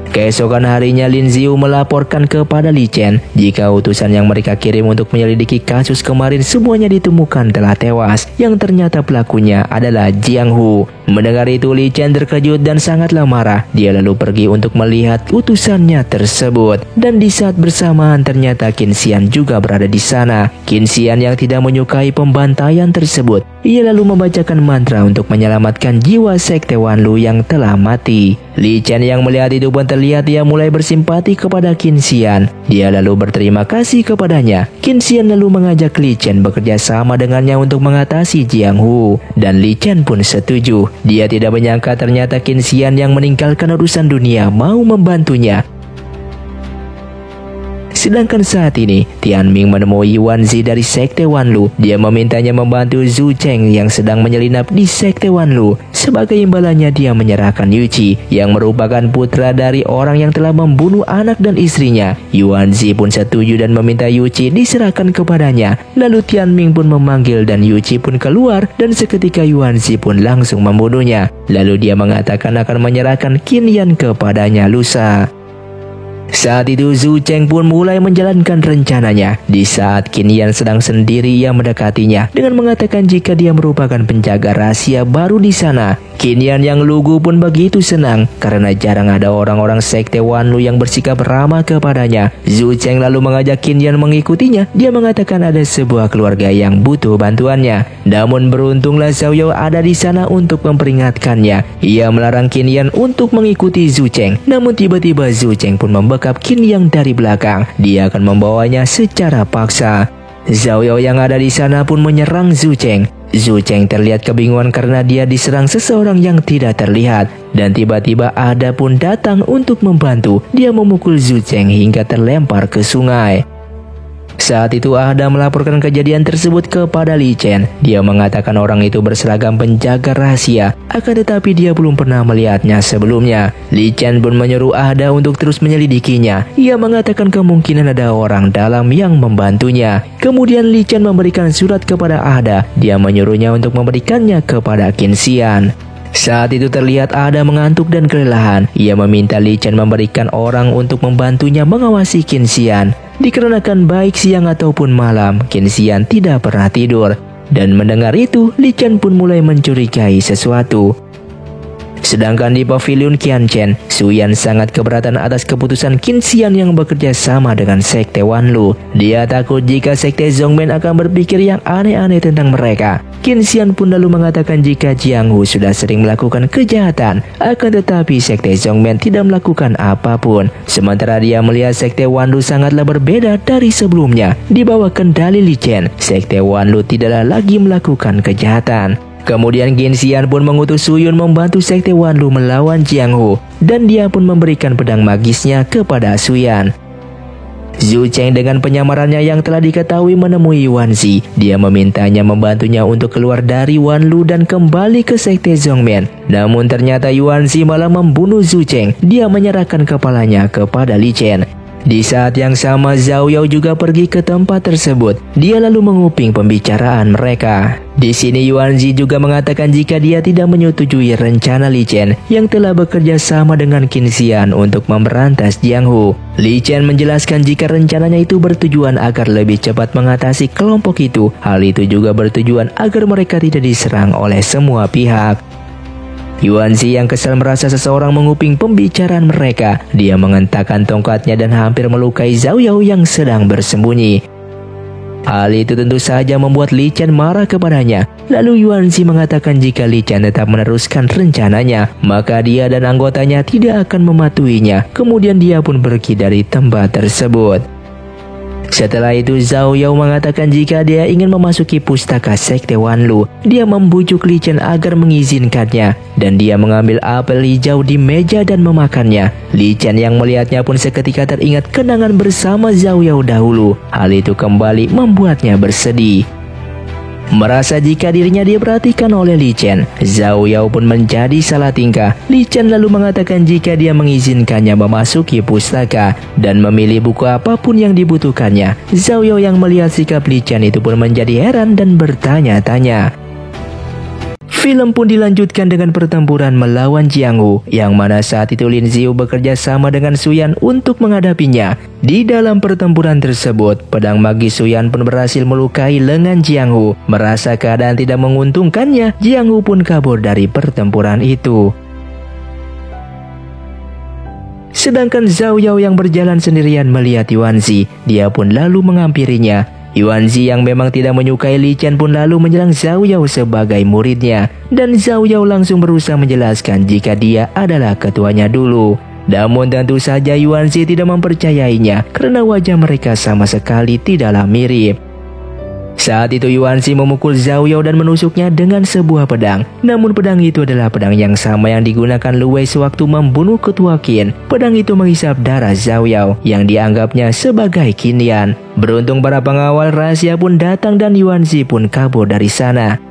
Keesokan harinya, Lin Ziyu melaporkan kepada Li Chen jika utusan yang mereka kirim untuk menyelidiki kasus kemarin semuanya ditemukan telah tewas, yang ternyata pelakunya adalah Jiang Hu. Mendengar itu, Li Chen terkejut dan sangatlah marah. Dia lalu pergi untuk melihat utusannya tersebut. Dan di saat bersamaan ternyata Qin Xian juga berada di sana. Qin Xian yang tidak menyukai pembantaian tersebut, ia lalu membacakan mantra untuk menyelamatkan jiwa sekte Wanlu yang telah mati. Li Chen yang melihat itu pun terlihat ia mulai bersimpati kepada Qin Xian. Dia lalu berterima kasih kepadanya. Qin Xian lalu mengajak Li Chen bekerja sama dengannya untuk mengatasi Jiang Hu. Dan Li Chen pun setuju. Dia tidak menyangka ternyata Qin Xian yang meninggalkan urusan dunia mau membantunya. Sedangkan saat ini, Tian Ming menemui Yuan Zi dari sekte Wanlu. Dia memintanya membantu Zhu Cheng yang sedang menyelinap di sekte Wanlu. Sebagai imbalannya dia menyerahkan Yu Qi yang merupakan putra dari orang yang telah membunuh anak dan istrinya. Yuan Zi pun setuju dan meminta Yu Qi diserahkan kepadanya. Lalu Tian Ming pun memanggil dan Yu Qi pun keluar dan seketika Yuan Zi pun langsung membunuhnya. Lalu dia mengatakan akan menyerahkan Qin Yan kepadanya lusa. Saat itu Zhu Cheng pun mulai menjalankan rencananya. Di saat Qin Yan sedang sendiri, ia mendekatinya dengan mengatakan jika dia merupakan penjaga rahasia baru di sana. Qin Yan yang lugu pun begitu senang karena jarang ada orang-orang sekte Wanlu yang bersikap ramah kepadanya. Zhu Cheng lalu mengajak Qin Yan mengikutinya. Dia mengatakan ada sebuah keluarga yang butuh bantuannya. Namun beruntunglah Zhao Yao ada di sana untuk memperingatkannya. Ia melarang Qin Yan untuk mengikuti Zhu Cheng. Namun tiba-tiba Zhu Cheng pun membekap Qin Yan dari belakang. Dia akan membawanya secara paksa. Zhao Yao yang ada di sana pun menyerang Zhu Cheng. Zhu Cheng terlihat kebingungan karena dia diserang seseorang yang tidak terlihat. Dan tiba-tiba ada pun datang untuk membantu. Dia memukul Zhu Cheng hingga terlempar ke sungai. Saat itu Ahda melaporkan kejadian tersebut kepada Li Chen. Dia mengatakan orang itu berseragam penjaga rahasia, akan tetapi dia belum pernah melihatnya sebelumnya. Li Chen pun menyuruh Ahda untuk terus menyelidikinya. Ia mengatakan kemungkinan ada orang dalam yang membantunya. Kemudian Li Chen memberikan surat kepada Ahda. Dia menyuruhnya untuk memberikannya kepada Qin Xian. Saat itu terlihat Ahda mengantuk dan kelelahan. Ia meminta Li Chen memberikan orang untuk membantunya mengawasi Qin Xian. Dikarenakan baik siang ataupun malam, Qin Xian tidak pernah tidur. Dan mendengar itu, Li Chen pun mulai mencurigai sesuatu. Sedangkan di pavilion Qianchen, Su Yan sangat keberatan atas keputusan Qin Xian yang bekerja sama dengan Sekte Wanlu. Dia takut jika Sekte Zhongmen akan berpikir yang aneh-aneh tentang mereka. Qin Xian pun lalu mengatakan jika Jiang Hu sudah sering melakukan kejahatan, akan tetapi Sekte Zhongmen tidak melakukan apapun. Sementara dia melihat Sekte Wanlu sangatlah berbeda dari sebelumnya. Di bawah kendali Li Chen, Sekte Wanlu tidaklah lagi melakukan kejahatan. Kemudian Qin Xian pun mengutus Su Yun membantu Sekte Wanlu melawan Jiang Hu, dan dia pun memberikan pedang magisnya kepada Su Yan. Zhu Cheng dengan penyamarannya yang telah diketahui menemui Yuan Zi. Dia memintanya membantunya untuk keluar dari Wanlu dan kembali ke Sekte Zhongmen. Namun ternyata Yuan Zi malah membunuh Zhu Cheng. Dia menyerahkan kepalanya kepada Li Chen. Di saat yang sama, Zhao Yao juga pergi ke tempat tersebut. Dia lalu menguping pembicaraan mereka. Di sini Yuan Zi juga mengatakan jika dia tidak menyetujui rencana Li Chen yang telah bekerja sama dengan Qin Xian untuk memberantas Jiang Hu. Li Chen menjelaskan jika rencananya itu bertujuan agar lebih cepat mengatasi kelompok itu. Hal itu juga bertujuan agar mereka tidak diserang oleh semua pihak. Yuan Zi yang kesal merasa seseorang menguping pembicaraan mereka. Dia mengentakkan tongkatnya dan hampir melukai Zhao Yao yang sedang bersembunyi. Hal itu tentu saja membuat Li Chen marah kepadanya. Lalu Yuan Zi mengatakan jika Li Chen tetap meneruskan rencananya, maka dia dan anggotanya tidak akan mematuhinya. Kemudian dia pun pergi dari tempat tersebut. Setelah itu Zhao Yao mengatakan jika dia ingin memasuki pustaka Sekte Wanlu. Dia membujuk Li Chen agar mengizinkannya, dan dia mengambil apel hijau di meja dan memakannya. Li Chen yang melihatnya pun seketika teringat kenangan bersama Zhao Yao dahulu. Hal itu kembali membuatnya bersedih. Merasa jika dirinya diperhatikan oleh Li Chen, Zhao Yao pun menjadi salah tingkah. Li Chen lalu mengatakan jika dia mengizinkannya memasuki pustaka dan memilih buku apapun yang dibutuhkannya. Zhao Yao yang melihat sikap Li Chen itu pun menjadi heran dan bertanya-tanya. Film pun dilanjutkan dengan pertempuran melawan Jiang Hu, yang mana saat itu Lin Xiu bekerja sama dengan Su Yan untuk menghadapinya. Di dalam pertempuran tersebut, pedang magis Su Yan pun berhasil melukai lengan Jiang Hu. Merasa keadaan tidak menguntungkannya, Jiang Hu pun kabur dari pertempuran itu. Sedangkan Zhao Yao yang berjalan sendirian melihat Yuan Zi, dia pun lalu menghampirinya. Yuan Zi yang memang tidak menyukai Li Chen pun lalu menyerang Zhao Yao sebagai muridnya. Dan Zhao Yao langsung berusaha menjelaskan jika dia adalah ketuanya dulu. Namun tentu saja Yuan Zi tidak mempercayainya karena wajah mereka sama sekali tidaklah mirip. Saat itu Yuan Zi memukul Zhao Yao dan menusuknya dengan sebuah pedang. Namun pedang itu adalah pedang yang sama yang digunakan Lu Wei sewaktu membunuh ketua Qin. Pedang itu menghisap darah Zhao Yao yang dianggapnya sebagai Qin Yan. Beruntung para pengawal rahasia pun datang dan Yuan Zi pun kabur dari sana.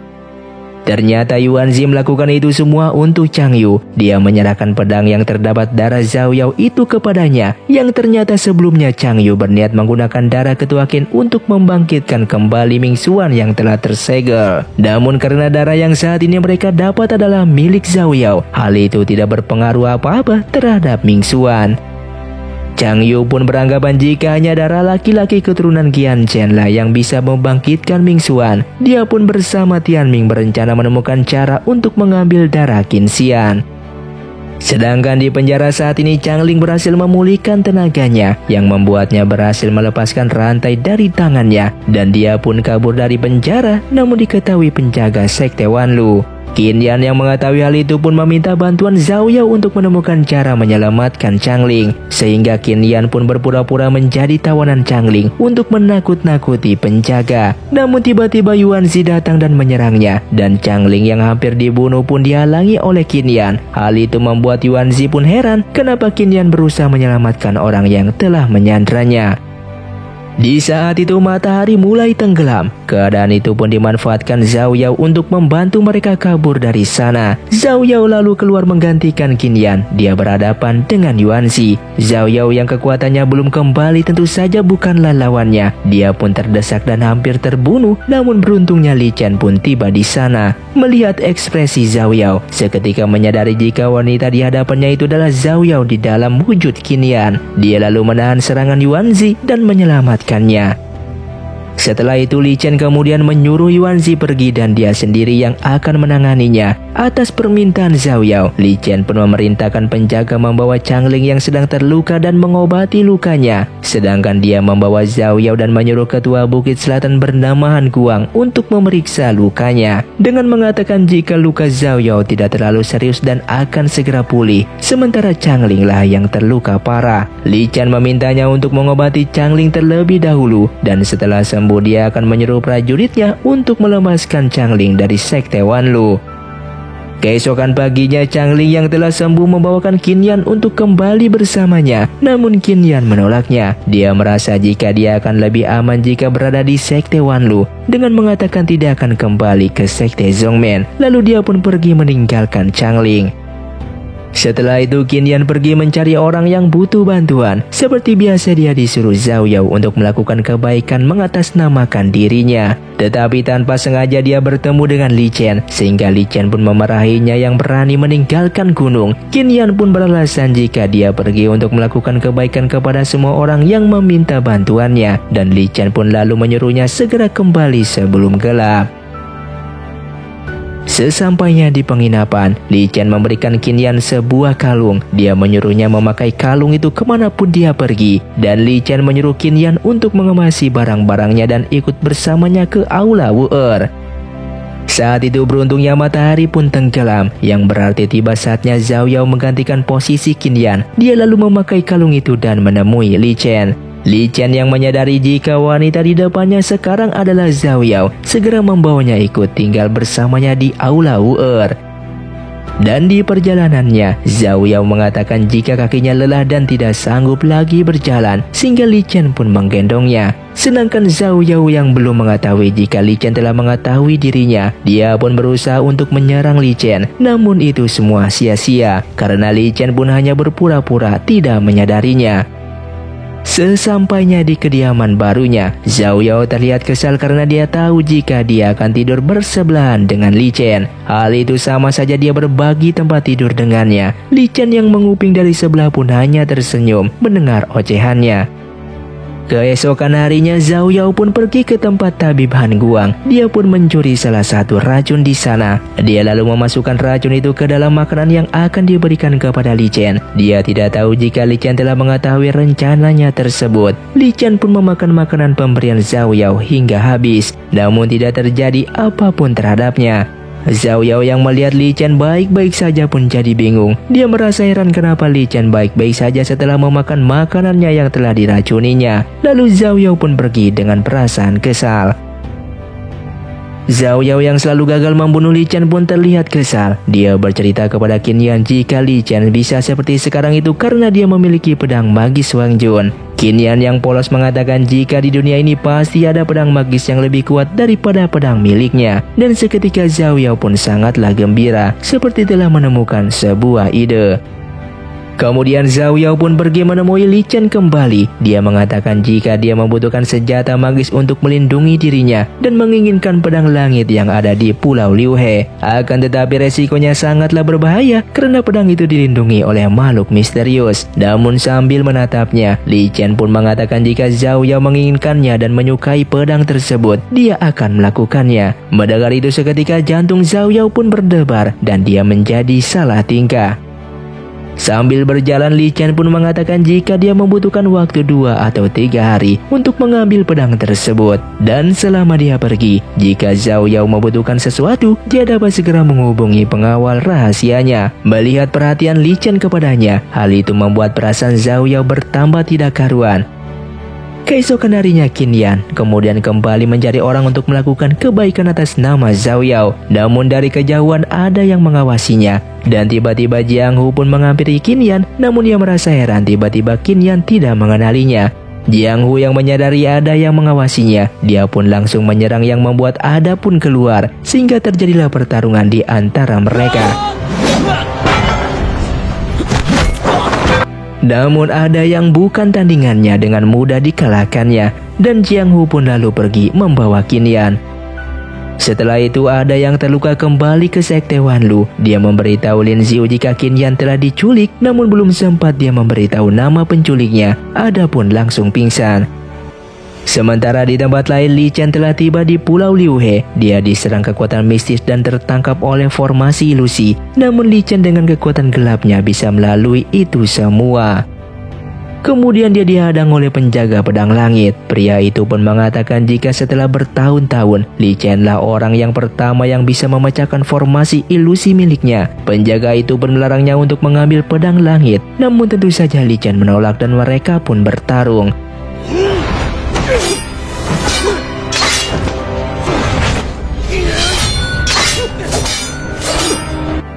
Ternyata Yuan Zi melakukan itu semua untuk Chang Yu. Dia menyerahkan pedang yang terdapat darah Zhao Yao itu kepadanya, yang ternyata sebelumnya Chang Yu berniat menggunakan darah ketua Qin untuk membangkitkan kembali Ming Xuan yang telah tersegel. Namun karena darah yang saat ini mereka dapat adalah milik Zhao Yao, hal itu tidak berpengaruh apa-apa terhadap Ming Xuan. Chang Yu pun beranggapan jika hanya darah laki-laki keturunan Qianchen lah yang bisa membangkitkan Ming Xuan. Dia pun bersama Tianming berencana menemukan cara untuk mengambil darah Qin Xian. Sedangkan di penjara saat ini Changling berhasil memulihkan tenaganya yang membuatnya berhasil melepaskan rantai dari tangannya, dan dia pun kabur dari penjara namun diketahui penjaga Sekte Wanlu. Qin Yan yang mengetahui hal itu pun meminta bantuan Zhao Yao untuk menemukan cara menyelamatkan Changling, sehingga Qin Yan pun berpura-pura menjadi tawanan Changling untuk menakut-nakuti penjaga. Namun tiba-tiba Yuan Zi datang dan menyerangnya, dan Changling yang hampir dibunuh pun dihalangi oleh Qin Yan. Hal itu membuat Yuan Zi pun heran kenapa Qin Yan berusaha menyelamatkan orang yang telah menyandranya. Di saat itu matahari mulai tenggelam. Keadaan itu pun dimanfaatkan Zhao Yao untuk membantu mereka kabur dari sana. Zhao Yao lalu keluar menggantikan Qin Yan. Dia berhadapan dengan Yuanzi. Zhao Yao yang kekuatannya belum kembali tentu saja bukanlah lawannya. Dia pun terdesak dan hampir terbunuh. Namun beruntungnya Li Chen pun tiba di sana. Melihat ekspresi Zhao Yao, seketika menyadari jika wanita di hadapannya itu adalah Zhao Yao di dalam wujud Qin Yan. Dia lalu menahan serangan Yuanzi dan menyelamatkannya. Setelah itu Li Chen kemudian menyuruh Yuanzi pergi dan dia sendiri yang akan menanganinya. Atas permintaan Zhao Yao, Li Chen pun memerintahkan penjaga membawa Changling yang sedang terluka dan mengobati lukanya. Sedangkan dia membawa Zhao Yao dan menyuruh ketua Bukit Selatan bernama Han Guang untuk memeriksa lukanya. Dengan mengatakan jika luka Zhao Yao tidak terlalu serius dan akan segera pulih. Sementara Changling lah yang terluka parah. Li Chen memintanya untuk mengobati Changling terlebih dahulu. Dan setelah sembuh dia akan menyuruh prajuritnya untuk melemaskan Changling dari sekte Wanlu. Keesokan paginya Changling yang telah sembuh membawakan Qin Yan untuk kembali bersamanya. Namun Qin Yan menolaknya. Dia merasa jika dia akan lebih aman jika berada di sekte Wanlu, dengan mengatakan tidak akan kembali ke sekte Zhongmen. Lalu dia pun pergi meninggalkan Changling. Setelah itu Qin Yan pergi mencari orang yang butuh bantuan. Seperti biasa dia disuruh Zhao Yao untuk melakukan kebaikan mengatasnamakan dirinya. Tetapi tanpa sengaja dia bertemu dengan Li Chen, sehingga Li Chen pun memarahinya yang berani meninggalkan gunung. Qin Yan pun beralasan jika dia pergi untuk melakukan kebaikan kepada semua orang yang meminta bantuannya. Dan Li Chen pun lalu menyuruhnya segera kembali sebelum gelap. Sesampainya di penginapan, Li Chen memberikan Qin Yan sebuah kalung. Dia menyuruhnya memakai kalung itu kemanapun dia pergi. Dan Li Chen menyuruh Qin Yan untuk mengemasi barang-barangnya dan ikut bersamanya ke Aula Wu'er. Saat itu beruntungnya matahari pun tenggelam, yang berarti tiba saatnya Zhao Yao menggantikan posisi Qin Yan. Dia lalu memakai kalung itu dan menemui Li Chen. Li Chen yang menyadari jika wanita di depannya sekarang adalah Zhao Yao, segera membawanya ikut tinggal bersamanya di Aula Wu'er. Dan di perjalanannya, Zhao Yao mengatakan jika kakinya lelah dan tidak sanggup lagi berjalan, sehingga Li Chen pun menggendongnya. Sedangkan Zhao Yao yang belum mengetahui jika Li Chen telah mengetahui dirinya, dia pun berusaha untuk menyerang Li Chen. Namun itu semua sia-sia, karena Li Chen pun hanya berpura-pura tidak menyadarinya. Sesampainya di kediaman barunya, Zhao Yao terlihat kesal karena dia tahu jika dia akan tidur bersebelahan dengan Li Chen. Hal itu sama saja dia berbagi tempat tidur dengannya. Li Chen yang menguping dari sebelah pun hanya tersenyum mendengar ocehannya. Keesokan harinya Zhao Yao pun pergi ke tempat tabib Han Guang. Dia pun mencuri salah satu racun di sana. Dia lalu memasukkan racun itu ke dalam makanan yang akan diberikan kepada Li Chen. Dia tidak tahu jika Li Chen telah mengetahui rencananya tersebut. Li Chen pun memakan makanan pemberian Zhao Yao hingga habis. Namun tidak terjadi apapun terhadapnya. Zhao Yao yang melihat Li Chen baik-baik saja pun jadi bingung. Dia merasa heran kenapa Li Chen baik-baik saja setelah memakan makanannya yang telah diracuninya. Lalu Zhao Yao pun pergi dengan perasaan kesal. Zhao Yao yang selalu gagal membunuh Li Chen pun terlihat kesal. Dia bercerita kepada Qin Yan jika Li Chen bisa seperti sekarang itu karena dia memiliki pedang magis Wang Jun. Qin Yan yang polos mengatakan jika di dunia ini pasti ada pedang magis yang lebih kuat daripada pedang miliknya. Dan seketika Zhao Yao pun sangatlah gembira, seperti telah menemukan sebuah ide. Kemudian Zhao Yao pun pergi menemui Li Chen kembali. Dia mengatakan jika dia membutuhkan senjata magis untuk melindungi dirinya dan menginginkan pedang langit yang ada di Pulau Liu He. Akan tetapi resikonya sangatlah berbahaya karena pedang itu dilindungi oleh makhluk misterius. Namun sambil menatapnya, Li Chen pun mengatakan jika Zhao Yao menginginkannya dan menyukai pedang tersebut, dia akan melakukannya. Mendengar itu seketika jantung Zhao Yao pun berdebar dan dia menjadi salah tingkah. Sambil berjalan Li Chen pun mengatakan jika dia membutuhkan waktu 2 atau 3 hari untuk mengambil pedang tersebut. Dan selama dia pergi, jika Zhao Yao membutuhkan sesuatu, dia dapat segera menghubungi pengawal rahasianya. Melihat perhatian Li Chen kepadanya, hal itu membuat perasaan Zhao Yao bertambah tidak karuan. Keesokan harinya Qin Yan kemudian kembali mencari orang untuk melakukan kebaikan atas nama Zhao Yao. Namun dari kejauhan ada yang mengawasinya. Dan tiba-tiba Jiang Hu pun menghampiri Qin Yan. Namun ia merasa heran tiba-tiba Qin Yan tidak mengenalinya. Jiang Hu yang menyadari ada yang mengawasinya, dia pun langsung menyerang yang membuat Ada pun keluar, sehingga terjadilah pertarungan di antara mereka. Namun ada yang bukan tandingannya dengan mudah dikalahkannya, dan Jiang Hu pun lalu pergi membawa Qin Yan. Setelah itu ada yang terluka kembali ke sekte Wanlu. Dia memberitahu Lin Xiu jika Qin Yan telah diculik, namun belum sempat dia memberitahu nama penculiknya, Ada pun langsung pingsan. Sementara di tempat lain, Li Chen telah tiba di Pulau Liu He. Dia diserang kekuatan mistis dan tertangkap oleh formasi ilusi. Namun Li Chen dengan kekuatan gelapnya bisa melalui itu semua. Kemudian dia dihadang oleh penjaga pedang langit. Pria itu pun mengatakan jika setelah bertahun-tahun, Li Chen lah orang yang pertama yang bisa memecahkan formasi ilusi miliknya. Penjaga itu pun melarangnya untuk mengambil pedang langit. Namun tentu saja Li Chen menolak dan mereka pun bertarung.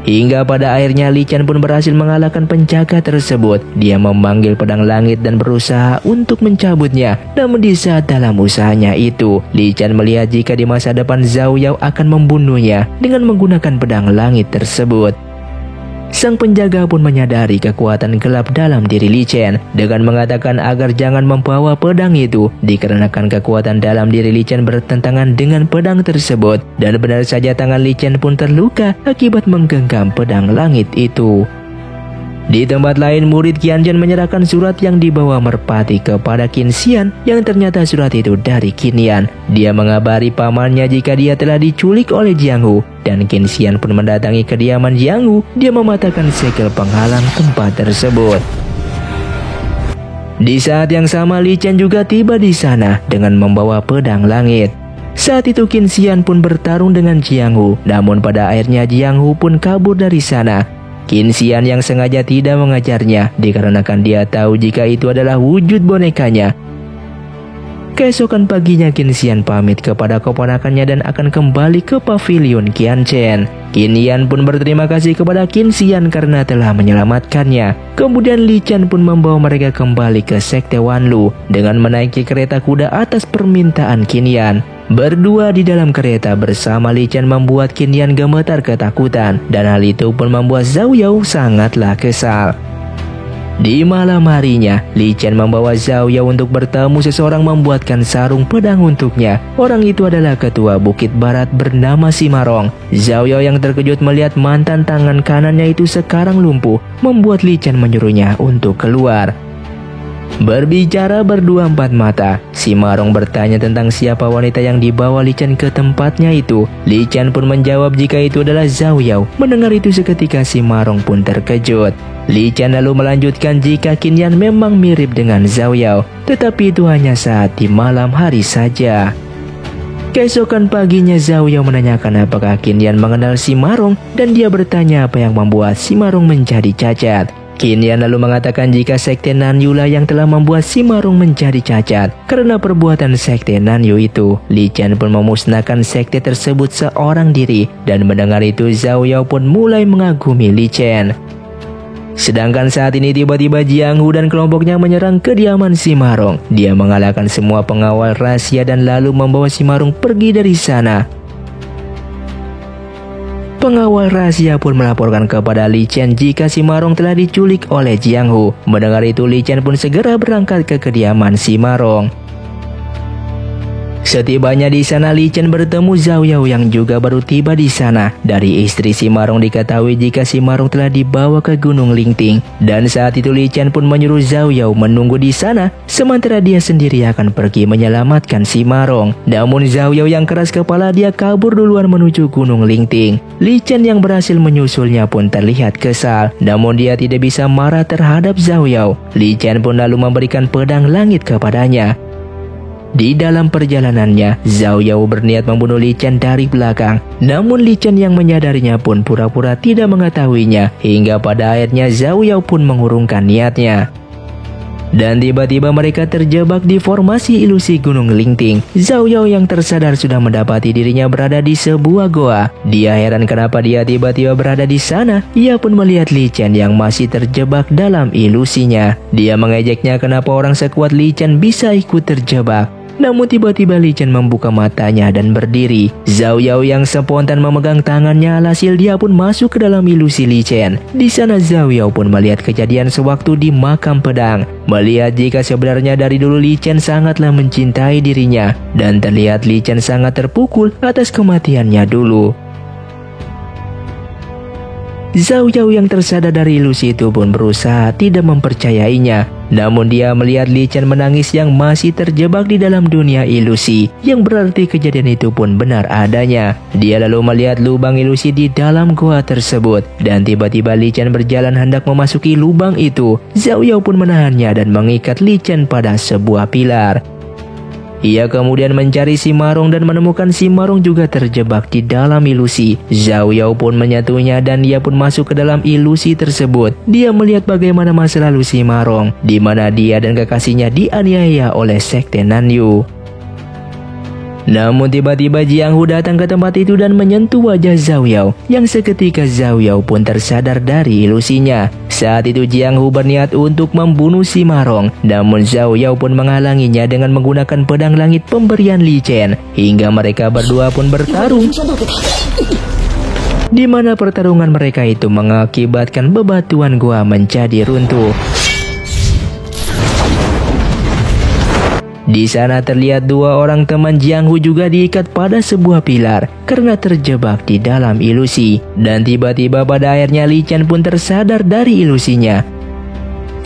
Hingga pada akhirnya Li Chen pun berhasil mengalahkan penjaga tersebut. Dia memanggil pedang langit dan berusaha untuk mencabutnya. Namun di saat dalam usahanya itu, Li Chen melihat jika di masa depan Zhao Yao akan membunuhnya dengan menggunakan pedang langit tersebut. Sang penjaga pun menyadari kekuatan gelap dalam diri Li Chen dengan mengatakan agar jangan membawa pedang itu, dikarenakan kekuatan dalam diri Li Chen bertentangan dengan pedang tersebut, dan benar saja tangan Li Chen pun terluka akibat menggenggam pedang langit itu. Di tempat lain, murid Qianzhen menyerahkan surat yang dibawa merpati kepada Qin Xian, yang ternyata surat itu dari Qin Yan. Dia mengabari pamannya jika dia telah diculik oleh Jiang Hu, dan Qin Xian pun mendatangi kediaman Jiang Hu. Dia mematahkan segel penghalang tempat tersebut. Di saat yang sama, Li Chen juga tiba di sana dengan membawa pedang langit. Saat itu Qin Xian pun bertarung dengan Jiang Hu, namun pada akhirnya Jiang Hu pun kabur dari sana. Qin Xian yang sengaja tidak mengajarnya dikarenakan dia tahu jika itu adalah wujud bonekanya. Keesokan paginya Qin Xian pamit kepada keponakannya dan akan kembali ke pavilion Qianzhen. Qin Yan pun berterima kasih kepada Qin Xian karena telah menyelamatkannya. Kemudian Li Chen pun membawa mereka kembali ke sekte Wanlu dengan menaiki kereta kuda atas permintaan Qin Yan. Berdua di dalam kereta bersama Li Chen membuat Qin Yan gemetar ketakutan, dan hal itu pun membuat Zhao Yao sangatlah kesal. Di malam harinya, Li Chen membawa Zhao Yao untuk bertemu seseorang membuatkan sarung pedang untuknya. Orang itu adalah ketua Bukit Barat bernama Simarong. Zhao Yao yang terkejut melihat mantan tangan kanannya itu sekarang lumpuh, membuat Li Chen menyuruhnya untuk keluar. Berbicara berdua empat mata, Simarong bertanya tentang siapa wanita yang dibawa Li Chen ke tempatnya itu. Li Chen pun menjawab jika itu adalah Zhao Yao. Mendengar itu seketika Simarong pun terkejut. Li Chen lalu melanjutkan jika Qin Yan memang mirip dengan Zhao Yao, tetapi itu hanya saat di malam hari saja. Keesokan paginya Zhao Yao menanyakan apakah Qin Yan mengenal Simarong, dan dia bertanya apa yang membuat Simarong menjadi cacat. Qin Yan lalu mengatakan jika sekte Nanyu lah yang telah membuat Simarong menjadi cacat. Karena perbuatan sekte Nanyu itu, Li Chen pun memusnahkan sekte tersebut seorang diri, dan mendengar itu Zhao Yao pun mulai mengagumi Li Chen. Sedangkan saat ini tiba-tiba Jiang Hu dan kelompoknya menyerang kediaman Simarong. Dia mengalahkan semua pengawal rahasia dan lalu membawa Simarong pergi dari sana. Pengawal rahasia pun melaporkan kepada Li Chen jika Simarong telah diculik oleh Jiang Hu. Mendengar itu Li Chen pun segera berangkat ke kediaman Simarong. Setibanya di sana, Li Chen bertemu Zhao Yao yang juga baru tiba di sana. Dari istri Simarong diketahui jika Simarong telah dibawa ke Gunung Lingting, dan saat itu Li Chen pun menyuruh Zhao Yao menunggu di sana, sementara dia sendiri akan pergi menyelamatkan Simarong. Namun Zhao Yao yang keras kepala, dia kabur duluan menuju Gunung Lingting. Li Chen yang berhasil menyusulnya pun terlihat kesal, namun dia tidak bisa marah terhadap Zhao Yao. Li Chen pun lalu memberikan pedang langit kepadanya. Di dalam perjalanannya, Zhao Yao berniat membunuh Li Chen dari belakang. Namun Li Chen yang menyadarinya pun pura-pura tidak mengetahuinya, hingga pada akhirnya Zhao Yao pun mengurungkan niatnya. Dan tiba-tiba mereka terjebak di formasi ilusi Gunung Lingting. Zhao Yao yang tersadar sudah mendapati dirinya berada di sebuah goa. Dia heran kenapa dia tiba-tiba berada di sana. Ia pun melihat Li Chen yang masih terjebak dalam ilusinya. Dia mengejeknya kenapa orang sekuat Li Chen bisa ikut terjebak. Namun tiba-tiba Li Chen membuka matanya dan berdiri. Zhao Yao yang spontan memegang tangannya, alhasil dia pun masuk ke dalam ilusi Li Chen. Di sana Zhao Yao pun melihat kejadian sewaktu di makam pedang. Melihat jika sebenarnya dari dulu Li Chen sangatlah mencintai dirinya. Dan terlihat Li Chen sangat terpukul atas kematiannya dulu. Zhao Yao yang tersadar dari ilusi itu pun berusaha tidak mempercayainya. Namun dia melihat Li Chen menangis yang masih terjebak di dalam dunia ilusi, yang berarti kejadian itu pun benar adanya. Dia lalu melihat lubang ilusi di dalam gua tersebut, dan tiba-tiba Li Chen berjalan hendak memasuki lubang itu. Zhao Yao pun menahannya dan mengikat Li Chen pada sebuah pilar. Ia kemudian mencari si Marong dan menemukan si Marong juga terjebak di dalam ilusi. Zhao Yao pun menyatunya dan ia pun masuk ke dalam ilusi tersebut. Dia melihat bagaimana masa lalu si Marong, di mana dia dan kekasihnya dianiaya oleh sekte Nanyu. Namun tiba-tiba Jiang Hu datang ke tempat itu dan menyentuh wajah Zhao Yao, yang seketika Zhao Yao pun tersadar dari ilusinya. Saat itu Jiang Hu berniat untuk membunuh si Marong, namun Zhao Yao pun menghalanginya dengan menggunakan pedang langit pemberian Li Chen, hingga mereka berdua pun bertarung. Di mana pertarungan mereka itu mengakibatkan bebatuan gua menjadi runtuh. Di sana terlihat dua orang teman Jiang Hu juga diikat pada sebuah pilar karena terjebak di dalam ilusi. Dan tiba-tiba pada akhirnya Li Chen pun tersadar dari ilusinya.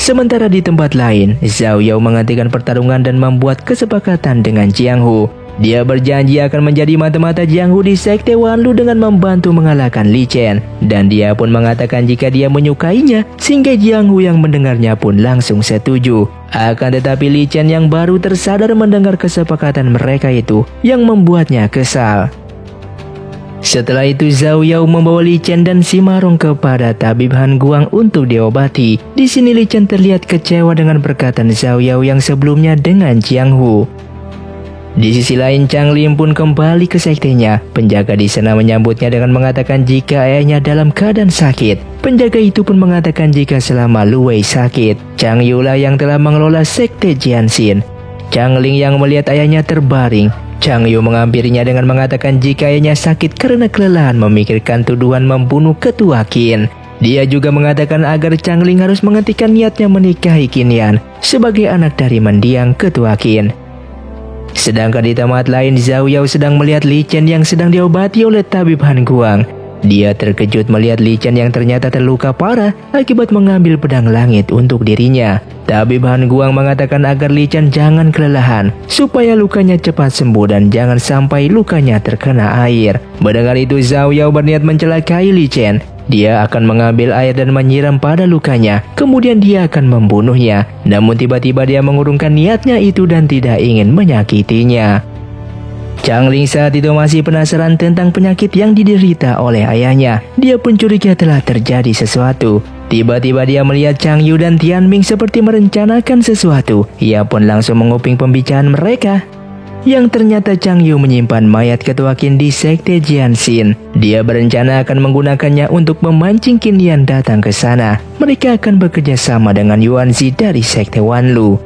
Sementara di tempat lain, Zhao Yao menghentikan pertarungan dan membuat kesepakatan dengan Jiang Hu. Dia berjanji akan menjadi mata-mata Jiang Hu di sekte Wanlu dengan membantu mengalahkan Li Chen. Dan dia pun mengatakan jika dia menyukainya, sehingga Jiang Hu yang mendengarnya pun langsung setuju. Akan tetapi Li Chen yang baru tersadar mendengar kesepakatan mereka itu, yang membuatnya kesal. Setelah itu Zhao Yao membawa Li Chen dan si Marong kepada tabib Han Guang untuk diobati. Di sini Li Chen terlihat kecewa dengan perkataan Zhao Yao yang sebelumnya dengan Jiang Hu. Di sisi lain Chang Lim pun kembali ke sektenya. Penjaga di sana menyambutnya dengan mengatakan jika ayahnya dalam keadaan sakit. Penjaga itu pun mengatakan jika selama Lu Wei sakit, Chang Yula yang telah mengelola sekte Jianxin. Chang Ling yang melihat ayahnya terbaring. Chang Yu menghampirinya dengan mengatakan jika ayahnya sakit karena kelelahan memikirkan tuduhan membunuh ketua Qin. Dia juga mengatakan agar Chang Ling harus menghentikan niatnya menikahi Qin sebagai anak dari mendiang ketua Qin. Sedangkan di tempat lain Zhao Yao sedang melihat Li Chen yang sedang diobati oleh tabib Han Guang. Dia terkejut melihat Li Chen yang ternyata terluka parah akibat mengambil pedang langit untuk dirinya. Tabib Han Guang mengatakan agar Li Chen jangan kelelahan supaya lukanya cepat sembuh dan jangan sampai lukanya terkena air. Mendengar itu Zhao Yao berniat mencelakai Li Chen. Dia akan mengambil air dan menyiram pada lukanya, kemudian dia akan membunuhnya. Namun tiba-tiba dia mengurungkan niatnya itu dan tidak ingin menyakitinya. Chang Ling saat itu masih penasaran tentang penyakit yang diderita oleh ayahnya. Dia pun curiga telah terjadi sesuatu. Tiba-tiba dia melihat Chang Yu dan Tian Ming seperti merencanakan sesuatu. Ia pun langsung menguping pembicaraan mereka. Yang ternyata Chang Yu menyimpan mayat ketua Qin di sekte Jianxin. Dia berencana akan menggunakannya untuk memancing Qin Yan datang ke sana. Mereka akan bekerja sama dengan Yuan Zi dari sekte Wanlu.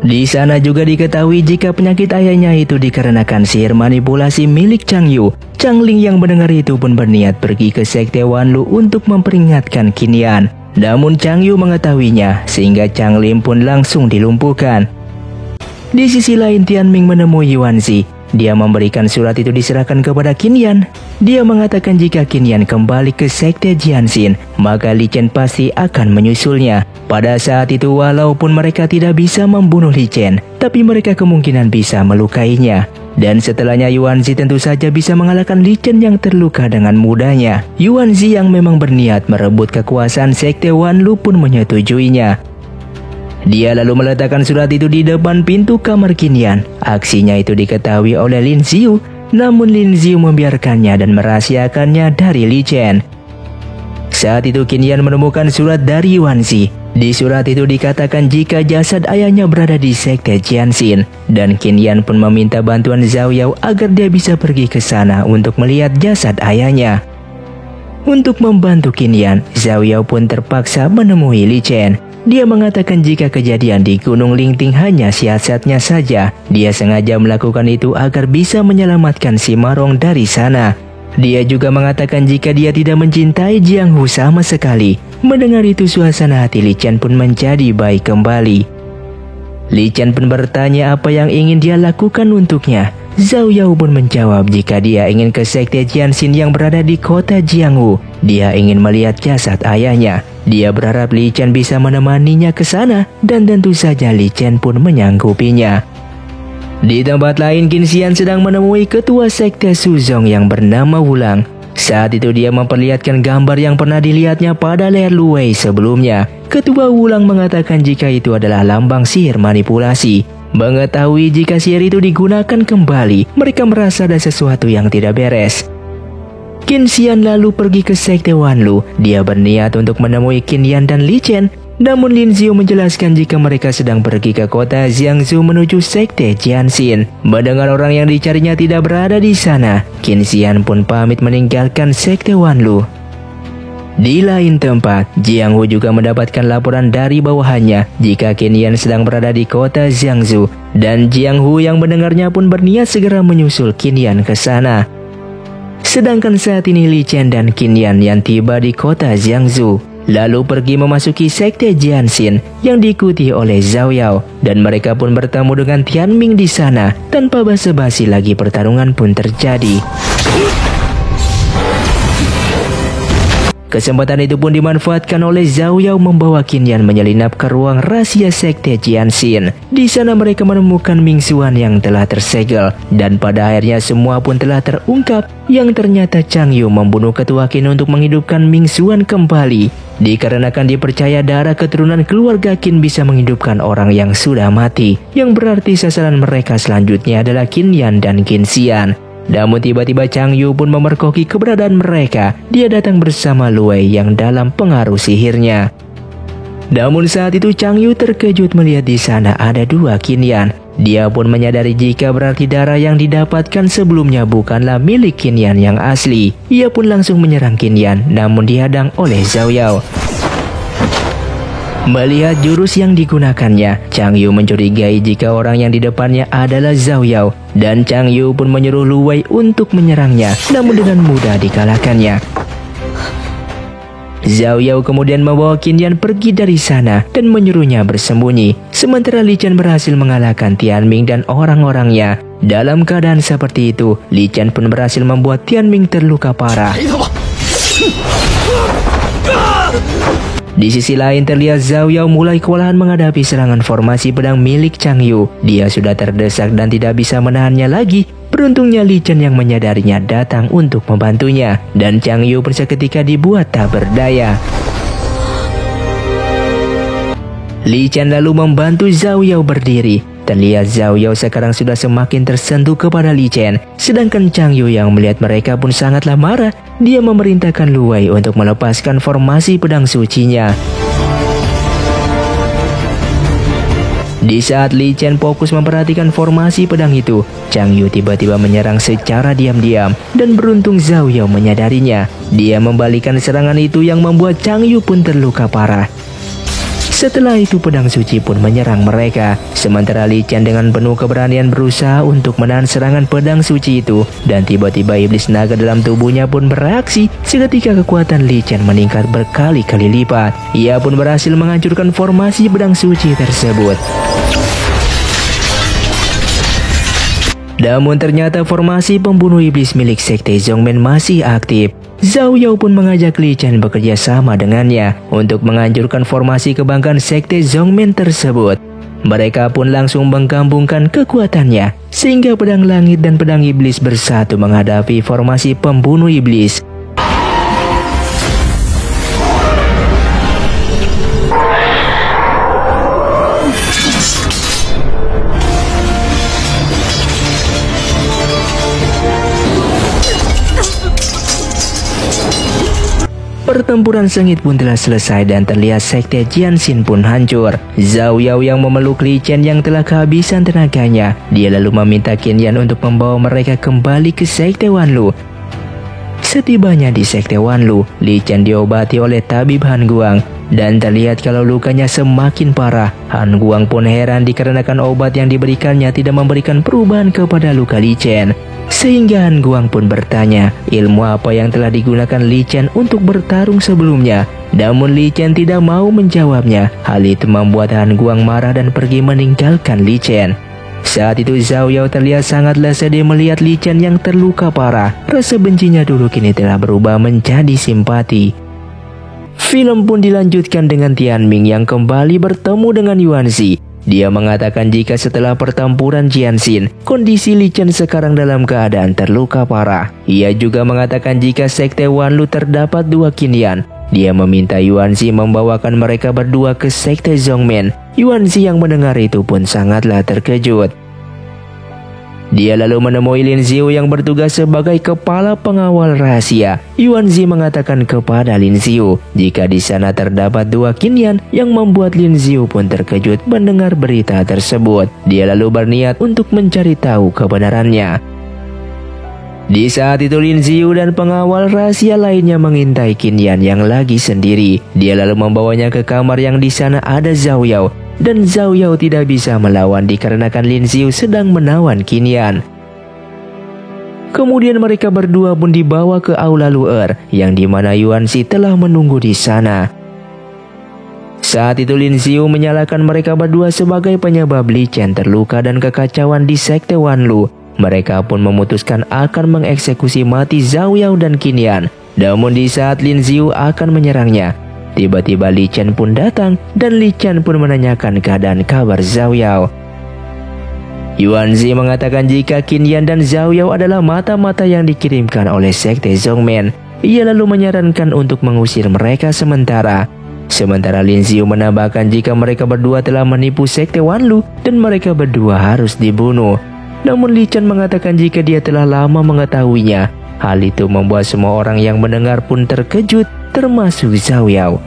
Di sana juga diketahui jika penyakit ayahnya itu dikarenakan sihir manipulasi milik Chang Yu. Chang Ling yang mendengar itu pun berniat pergi ke sekte Wanlu untuk memperingatkan Qin Yan. Namun Chang Yu mengetahuinya sehingga Chang Lim pun langsung dilumpuhkan. Di sisi lain Tian Ming menemui Yuan Zi. Dia memberikan surat itu diserahkan kepada Qin Yan. Dia mengatakan jika Qin Yan kembali ke sekte Jianxin, maka Li Chen pasti akan menyusulnya. Pada saat itu walaupun mereka tidak bisa membunuh Li Chen, tapi mereka kemungkinan bisa melukainya. Dan setelahnya Yuan Zi tentu saja bisa mengalahkan Li Chen yang terluka dengan mudahnya. Yuan Zi yang memang berniat merebut kekuasaan sekte Wanlu pun menyetujuinya. Dia lalu meletakkan surat itu di depan pintu kamar Qin Yan. Aksinya itu diketahui oleh Lin Xiu, namun Lin Xiu membiarkannya dan merahasiakannya dari Li Chen. Saat itu Qin Yan menemukan surat dari Yuan Shi. Di surat itu dikatakan jika jasad ayahnya berada di sekte Jianxin, dan Qin Yan pun meminta bantuan Zhao Yao agar dia bisa pergi ke sana untuk melihat jasad ayahnya. Untuk membantu Qin Yan, Zhao Yao pun terpaksa menemui Li Chen. Dia mengatakan jika kejadian di Gunung Lingting hanya siasatnya saja, dia sengaja melakukan itu agar bisa menyelamatkan si Marong dari sana. Dia juga mengatakan jika dia tidak mencintai Jiang Hu sama sekali. Mendengar itu suasana hati Li Chen pun menjadi baik kembali. Li Chen pun bertanya apa yang ingin dia lakukan untuknya. Zhao Yao pun menjawab jika dia ingin ke sekte Jianxin yang berada di kota Jianghu. Dia ingin melihat jasad ayahnya. Dia berharap Li Chen bisa menemaninya ke sana, dan tentu saja Li Chen pun menyanggupinya. Di tempat lain, Qin Xian sedang menemui ketua sekte Suzong yang bernama Wulang. Saat itu dia memperlihatkan gambar yang pernah dilihatnya pada leher Lu Wei sebelumnya. Ketua Wulang mengatakan jika itu adalah lambang sihir manipulasi. Mengetahui jika sihir itu digunakan kembali, mereka merasa ada sesuatu yang tidak beres. Qin Xian lalu pergi ke sekte Wanlu. Dia berniat untuk menemui Qin Yan dan Li Chen. Namun Lin Xiu menjelaskan jika mereka sedang pergi ke kota Jiangsu menuju sekte Jianxin. Mendengar orang yang dicarinya tidak berada di sana, Qin Xian pun pamit meninggalkan sekte Wanlu. Di lain tempat, Jiang Hu juga mendapatkan laporan dari bawahannya jika Qin Yan sedang berada di kota Jiangsu, dan Jiang Hu yang mendengarnya pun berniat segera menyusul Qin Yan ke sana. Sedangkan saat ini Li Chen dan Qin Yan yang tiba di kota Jiangsu lalu pergi memasuki sekte Jianxin yang diikuti oleh Zhao Yao, dan mereka pun bertemu dengan Tian Ming di sana. Tanpa basa-basi lagi pertarungan pun terjadi. Kesempatan itu pun dimanfaatkan oleh Zhao Yao membawa Qin Yan menyelinap ke ruang rahasia sekte Jianxin. Di sana mereka menemukan Ming Xuan yang telah tersegel, dan pada akhirnya semua pun telah terungkap yang ternyata Chang Yu membunuh ketua Qin untuk menghidupkan Ming Xuan kembali. Dikarenakan dipercaya darah keturunan keluarga Qin bisa menghidupkan orang yang sudah mati, yang berarti sasaran mereka selanjutnya adalah Qin Yan dan Qin Xian. Namun tiba-tiba Chang Yu pun memergoki keberadaan mereka. Dia datang bersama Lu Wei yang dalam pengaruh sihirnya. Namun saat itu Chang Yu terkejut melihat di sana ada dua Qin Yan. Dia pun menyadari jika berarti darah yang didapatkan sebelumnya bukanlah milik Qin Yan yang asli. Ia pun langsung menyerang Qin Yan, namun dihadang oleh Zhao Yao. Melihat jurus yang digunakannya, Chang Yu mencurigai jika orang yang di depannya adalah Zhao Yao, dan Chang Yu pun menyuruh Lu Wei untuk menyerangnya, namun dengan mudah dikalahkannya. Zhao Yao kemudian membawa Qin Yan pergi dari sana dan menyuruhnya bersembunyi, sementara Li Chen berhasil mengalahkan Tian Ming dan orang-orangnya. Dalam keadaan seperti itu, Li Chen pun berhasil membuat Tian Ming terluka parah. Di sisi lain terlihat Zhao Yao mulai kewalahan menghadapi serangan formasi pedang milik Chang Yu. Dia sudah terdesak dan tidak bisa menahannya lagi. Beruntungnya Li Chen yang menyadarinya datang untuk membantunya, dan Chang Yu pun seketika dibuat tak berdaya. Li Chen lalu membantu Zhao Yao berdiri. Terlihat Zhao Yao sekarang sudah semakin tersentuh kepada Li Chen. Sedangkan Chang Yu yang melihat mereka pun sangatlah marah. Dia memerintahkan Lu Wei untuk melepaskan formasi pedang sucinya. Di saat Li Chen fokus memperhatikan formasi pedang itu, Chang Yu tiba-tiba menyerang secara diam-diam, dan beruntung Zhao Yao menyadarinya. Dia membalikkan serangan itu yang membuat Chang Yu pun terluka parah. Setelah itu pedang suci pun menyerang mereka, sementara Li Chen dengan penuh keberanian berusaha untuk menahan serangan pedang suci itu, dan tiba-tiba iblis naga dalam tubuhnya pun bereaksi. Seketika kekuatan Li Chen meningkat berkali-kali lipat. Ia pun berhasil menghancurkan formasi pedang suci tersebut. Namun ternyata formasi pembunuh iblis milik sekte Zhongmen masih aktif. Zhao Yao pun mengajak Li Chen bekerja sama dengannya untuk menghancurkan formasi kebanggaan sekte Zhongmen tersebut. Mereka pun langsung menggabungkan kekuatannya, sehingga pedang langit dan pedang iblis bersatu menghadapi formasi pembunuh iblis. Pertempuran sengit pun telah selesai dan terlihat sekte Jianxin pun hancur. Zhao Yao yang memeluk Li Chen yang telah kehabisan tenaganya. Dia lalu meminta Qin Yan untuk membawa mereka kembali ke sekte Wanlu. Setibanya di sekte Wanlu, Li Chen diobati oleh tabib Han Guang dan terlihat kalau lukanya semakin parah. Han Guang pun heran dikarenakan obat yang diberikannya tidak memberikan perubahan kepada luka Li Chen. Sehingga Han Guang pun bertanya ilmu apa yang telah digunakan Li Chen untuk bertarung sebelumnya. Namun Li Chen tidak mau menjawabnya. Hal itu membuat Han Guang marah dan pergi meninggalkan Li Chen. Saat itu Zhao Yao terlihat sangatlah sedih melihat Li Chen yang terluka parah. Rasa bencinya dulu kini telah berubah menjadi simpati. Film pun dilanjutkan dengan Tianming yang kembali bertemu dengan Yuanzi. Dia mengatakan jika setelah pertempuran Jianxin, kondisi Li Chen sekarang dalam keadaan terluka parah. Ia juga mengatakan jika sekte Wanlu terdapat 2 Qin Yan. Dia meminta Yuanzi membawakan mereka berdua ke sekte Zhongmen. Yuanzi yang mendengar itu pun sangatlah terkejut. Dia lalu menemui Lin Xiu yang bertugas sebagai kepala pengawal rahasia. Yuanzi mengatakan kepada Lin Xiu jika di sana terdapat 2 Qin Yan yang membuat Lin Xiu pun terkejut mendengar berita tersebut. Dia lalu berniat untuk mencari tahu kebenarannya. Di saat itu Lin Xiu dan pengawal rahasia lainnya mengintai Qin Yan yang lagi sendiri. Dia lalu membawanya ke kamar yang di sana ada Zhao Yao. Dan Zhao Yao tidak bisa melawan dikarenakan Lin Xiu sedang menawan Qin Yan. Kemudian mereka berdua pun dibawa ke aula luar yang dimana Yuanzi telah menunggu di sana. Saat itu Lin Xiu menyalahkan mereka berdua sebagai penyebab Li Chen terluka dan kekacauan di sekte Wanlu. Mereka pun memutuskan akan mengeksekusi mati Zhao Yao dan Qin Yan. Namun di saat Lin Xiu akan menyerangnya, tiba-tiba Li Chen pun datang dan Li Chen pun menanyakan keadaan kabar Zhao Yao. Yuanzi mengatakan jika Qin Yan dan Zhao Yao adalah mata-mata yang dikirimkan oleh sekte Zhongmen. Ia lalu menyarankan untuk mengusir mereka sementara. Sementara Lin Xiu menambahkan jika mereka berdua telah menipu sekte Wanlu dan mereka berdua harus dibunuh. Namun Li Chen mengatakan jika dia telah lama mengetahuinya. Hal itu membuat semua orang yang mendengar pun terkejut, termasuk Zhao Yao.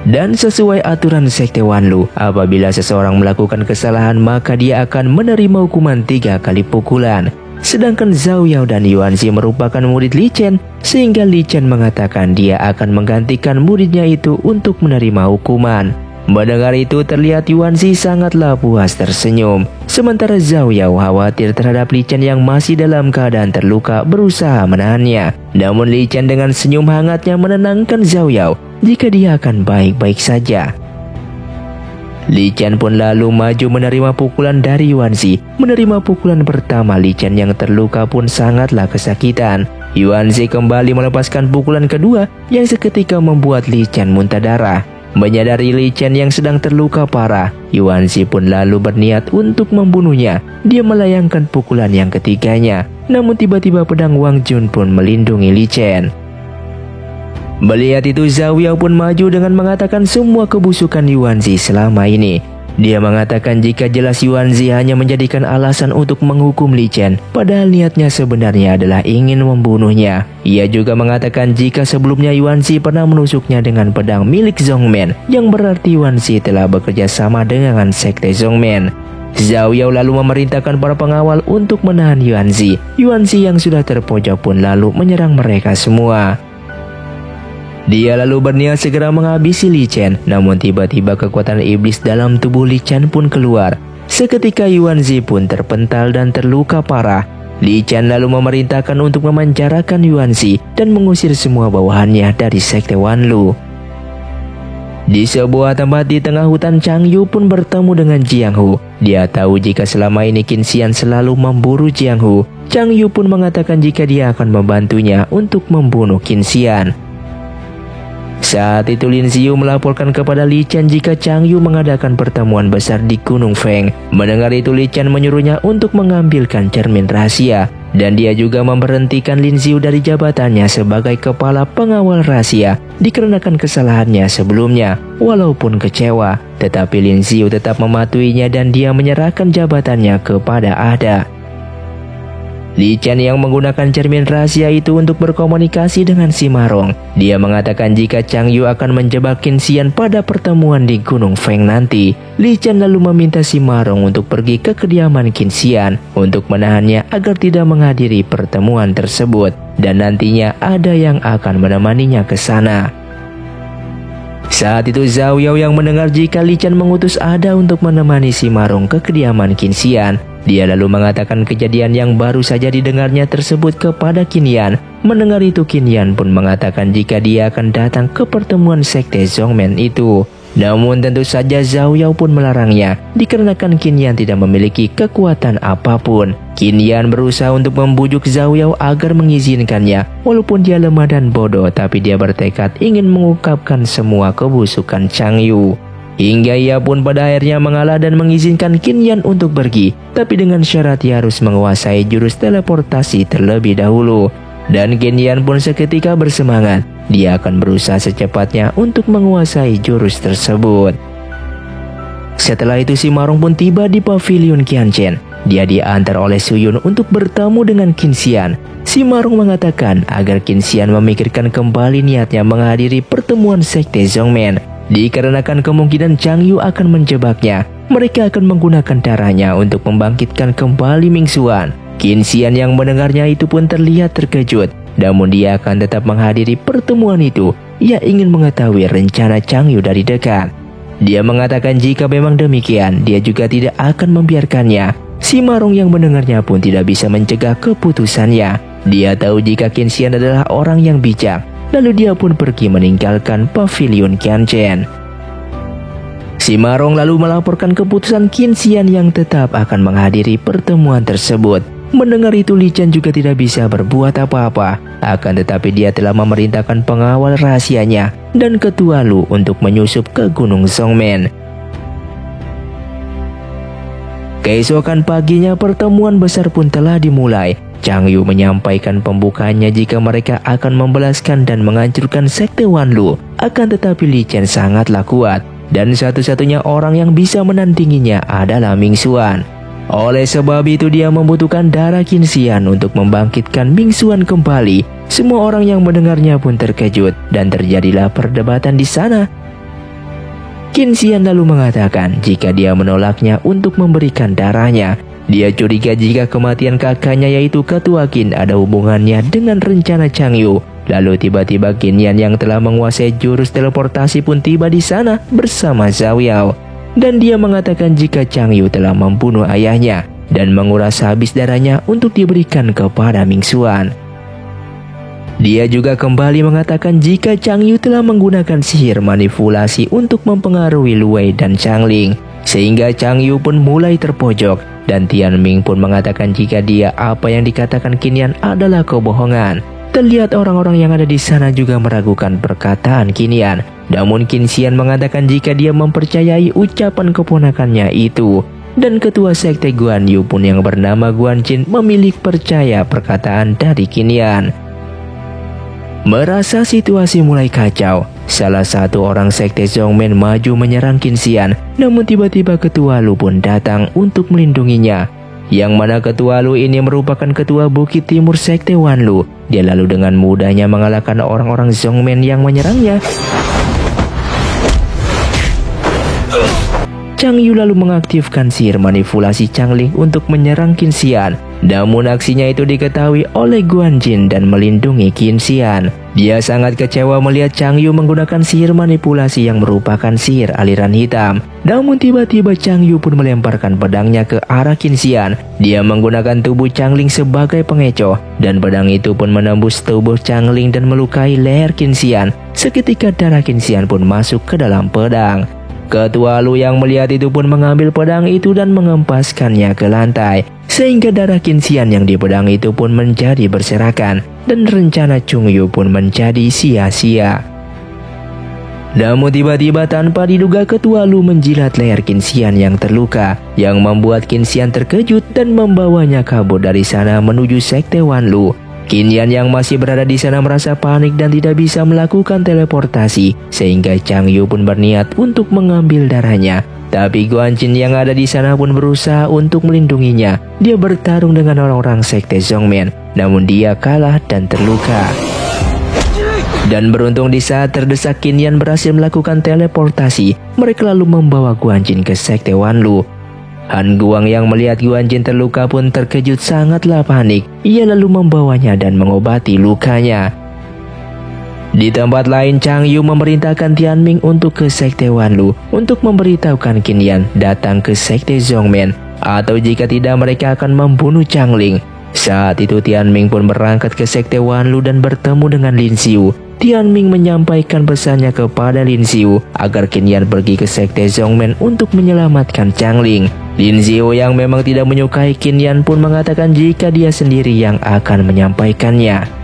Dan sesuai aturan sekte Wanlu, apabila seseorang melakukan kesalahan maka dia akan menerima hukuman 3 kali pukulan. Sedangkan Zhao Yao dan Yuanzi merupakan murid Li Chen, sehingga Li Chen mengatakan dia akan menggantikan muridnya itu untuk menerima hukuman. Mendengar itu terlihat Yuanzi sangatlah puas tersenyum. Sementara Zhao Yao khawatir terhadap Li Chen yang masih dalam keadaan terluka berusaha menahannya. Namun Li Chen dengan senyum hangatnya menenangkan Zhao Yao jika dia akan baik-baik saja. Li Chen pun lalu maju menerima pukulan dari Yuanzi. Menerima pukulan pertama Li Chen yang terluka pun sangatlah kesakitan. Yuanzi kembali melepaskan pukulan kedua yang seketika membuat Li Chen muntah darah. Menyadari Li Chen yang sedang terluka parah, Yuanzi pun lalu berniat untuk membunuhnya. Dia melayangkan pukulan yang ketiganya. Namun tiba-tiba pedang Wang Jun pun melindungi Li Chen. Melihat itu Zhao Yao pun maju dengan mengatakan semua kebusukan Yuanzi selama ini. Dia mengatakan jika jelas Yuanzi hanya menjadikan alasan untuk menghukum Li Chen, padahal niatnya sebenarnya adalah ingin membunuhnya. Ia juga mengatakan jika sebelumnya Yuanzi pernah menusuknya dengan pedang milik Zhongmen, yang berarti Yuanzi telah bekerja sama dengan sekte Zhongmen. Zhao Yao lalu memerintahkan para pengawal untuk menahan Yuanzi. Yuanzi yang sudah terpojok pun lalu menyerang mereka semua. Dia lalu berniat segera menghabisi Li Chen, namun tiba-tiba kekuatan iblis dalam tubuh Li Chen pun keluar. Seketika Yuanzi pun terpental dan terluka parah. Li Chen lalu memerintahkan untuk memanjarakan Yuanzi dan mengusir semua bawahannya dari sekte Wanlu. Di sebuah tempat di tengah hutan, Chang Yu pun bertemu dengan Jiang Hu. Dia tahu jika selama ini Qin Xian selalu memburu Jiang Hu. Chang Yu pun mengatakan jika dia akan membantunya untuk membunuh Qin Xian. Saat itu Lin Xiu melaporkan kepada Li Chen jika Chang Yu mengadakan pertemuan besar di Gunung Feng. Mendengar itu Li Chen menyuruhnya untuk mengambilkan cermin rahasia. Dan dia juga memberhentikan Lin Xiu dari jabatannya sebagai kepala pengawal rahasia dikarenakan kesalahannya sebelumnya. Walaupun kecewa, tetapi Lin Xiu tetap mematuhinya dan dia menyerahkan jabatannya kepada Ada. Li Chen yang menggunakan cermin rahasia itu untuk berkomunikasi dengan si Marong. Dia mengatakan jika Chang Yu akan menjebak Qin Xian pada pertemuan di Gunung Feng nanti. Li Chen lalu meminta si Marong untuk pergi ke kediaman Qin Xian untuk menahannya agar tidak menghadiri pertemuan tersebut, dan nantinya ada yang akan menemaninya ke sana. Saat itu Zhao Yao yang mendengar jika Li Chen mengutus Ada untuk menemani si Marong ke kediaman Qin Xian. Dia lalu mengatakan kejadian yang baru saja didengarnya tersebut kepada Qin Yan. Mendengar itu Qin Yan pun mengatakan jika dia akan datang ke pertemuan sekte Zhongmen itu. Namun tentu saja Zhao Yao pun melarangnya dikarenakan Qin Yan tidak memiliki kekuatan apapun. Qin Yan berusaha untuk membujuk Zhao Yao agar mengizinkannya. Walaupun dia lemah dan bodoh, tapi dia bertekad ingin mengungkapkan semua kebusukan Chang Yu. Hingga ia pun pada akhirnya mengalah dan mengizinkan Qin Yan untuk pergi, tapi dengan syarat ia harus menguasai jurus teleportasi terlebih dahulu. Dan Qin Yan pun seketika bersemangat, dia akan berusaha secepatnya untuk menguasai jurus tersebut. Setelah itu si Marong pun tiba di pavilion Qianchen. Dia diantar oleh Su Yun untuk bertemu dengan Qin Xian. Si Marong mengatakan agar Qin Xian memikirkan kembali niatnya menghadiri pertemuan sekte Zhongmen. Dikarenakan kemungkinan Chang Yu akan menjebaknya, mereka akan menggunakan darahnya untuk membangkitkan kembali Ming Xuan. Qin Xian yang mendengarnya itu pun terlihat terkejut, namun dia akan tetap menghadiri pertemuan itu. Ia ingin mengetahui rencana Chang Yu dari dekat. Dia mengatakan jika memang demikian, dia juga tidak akan membiarkannya. Si Marong yang mendengarnya pun tidak bisa mencegah keputusannya. Dia tahu jika Qin Xian adalah orang yang bijak. Lalu dia pun pergi meninggalkan pavilion Qianchen. Si Marong lalu melaporkan keputusan Qin Xian yang tetap akan menghadiri pertemuan tersebut. Mendengar itu Li Chen juga tidak bisa berbuat apa-apa. Akan tetapi dia telah memerintahkan pengawal rahasianya dan ketua Lu untuk menyusup ke Gunung Zhongmen. Keesokan paginya pertemuan besar pun telah dimulai. Chang Yu menyampaikan pembukaannya jika mereka akan membalaskan dan menghancurkan sekte Wanlu. Akan tetapi Li Chen sangatlah kuat, dan satu-satunya orang yang bisa menandinginya adalah Ming Xuan. Oleh sebab itu dia membutuhkan darah Qin Xian untuk membangkitkan Ming Xuan kembali. Semua orang yang mendengarnya pun terkejut dan terjadilah perdebatan di sana. Qin Xian lalu mengatakan jika dia menolaknya untuk memberikan darahnya. Dia curiga jika kematian kakaknya yaitu Ketua Qin ada hubungannya dengan rencana Chang Yu. Lalu tiba-tiba Qin Yan yang telah menguasai jurus teleportasi pun tiba di sana bersama Zhao Yao. Dan dia mengatakan jika Chang Yu telah membunuh ayahnya dan menguras habis darahnya untuk diberikan kepada Ming Xuan. Dia juga kembali mengatakan jika Chang Yu telah menggunakan sihir manipulasi untuk mempengaruhi Lu Wei dan Chang Ling, sehingga Chang Yu pun mulai terpojok. Dan Tian Ming pun mengatakan jika dia apa yang dikatakan Qin Yan adalah kebohongan. Terlihat orang-orang yang ada di sana juga meragukan perkataan Qin Yan. Namun Qin Xian mengatakan jika dia mempercayai ucapan keponakannya itu. Dan ketua sekte Guan Yu pun yang bernama Guan Qin memilih percaya perkataan dari Qin Yan. Merasa situasi mulai kacau, salah satu orang sekte Zhongmen maju menyerang Qin Xian. Namun tiba-tiba ketua Lu pun datang untuk melindunginya. Yang mana ketua Lu ini merupakan ketua Bukit Timur sekte Wanlu. Dia lalu dengan mudahnya mengalahkan orang-orang Zhongmen yang menyerangnya. Chang Yu lalu mengaktifkan sihir manipulasi Chang Ling untuk menyerang Qin Xian. Namun aksinya itu diketahui oleh Guan Jin dan melindungi Qin Xian. Dia sangat kecewa melihat Chang Yu menggunakan sihir manipulasi yang merupakan sihir aliran hitam. Namun tiba-tiba Chang Yu pun melemparkan pedangnya ke arah Qin Xian. Dia menggunakan tubuh Chang Ling sebagai pengecoh, dan pedang itu pun menembus tubuh Chang Ling dan melukai leher Qin Xian. Seketika darah Qin Xian pun masuk ke dalam pedang. Ketua Lu yang melihat itu pun mengambil pedang itu dan mengempaskannya ke lantai, sehingga darah Qin Xian yang di pedang itu pun menjadi berserakan, dan rencana Chung Yu pun menjadi sia-sia. Namun tiba-tiba tanpa diduga ketua Lu menjilat leher Qin Xian yang terluka, yang membuat Qin Xian terkejut dan membawanya kabur dari sana menuju sekte Wanlu. Qin Yan yang masih berada di sana merasa panik dan tidak bisa melakukan teleportasi, sehingga Chang Yu pun berniat untuk mengambil darahnya. Tapi Guanjin yang ada di sana pun berusaha untuk melindunginya. Dia bertarung dengan orang-orang sekte Zhongmen, namun dia kalah dan terluka. Dan beruntung di saat terdesak, Qin Yan berhasil melakukan teleportasi. Mereka lalu membawa Guanjin ke sekte Wanlu. Han Guang yang melihat Guanjin terluka pun terkejut sangatlah panik. Ia lalu membawanya dan mengobati lukanya. Di tempat lain, Chang Yu memerintahkan Tianming untuk ke sekte Wanlu untuk memberitahukan Qin Yan datang ke sekte Zhongmen, atau jika tidak mereka akan membunuh Changling. Saat itu Tianming pun berangkat ke sekte Wanlu dan bertemu dengan Lin Xiu. Tianming menyampaikan pesannya kepada Lin Xiu agar Qin Yan pergi ke sekte Zhongmen untuk menyelamatkan Changling. Lin Xiu yang memang tidak menyukai Qin Yan pun mengatakan jika dia sendiri yang akan menyampaikannya.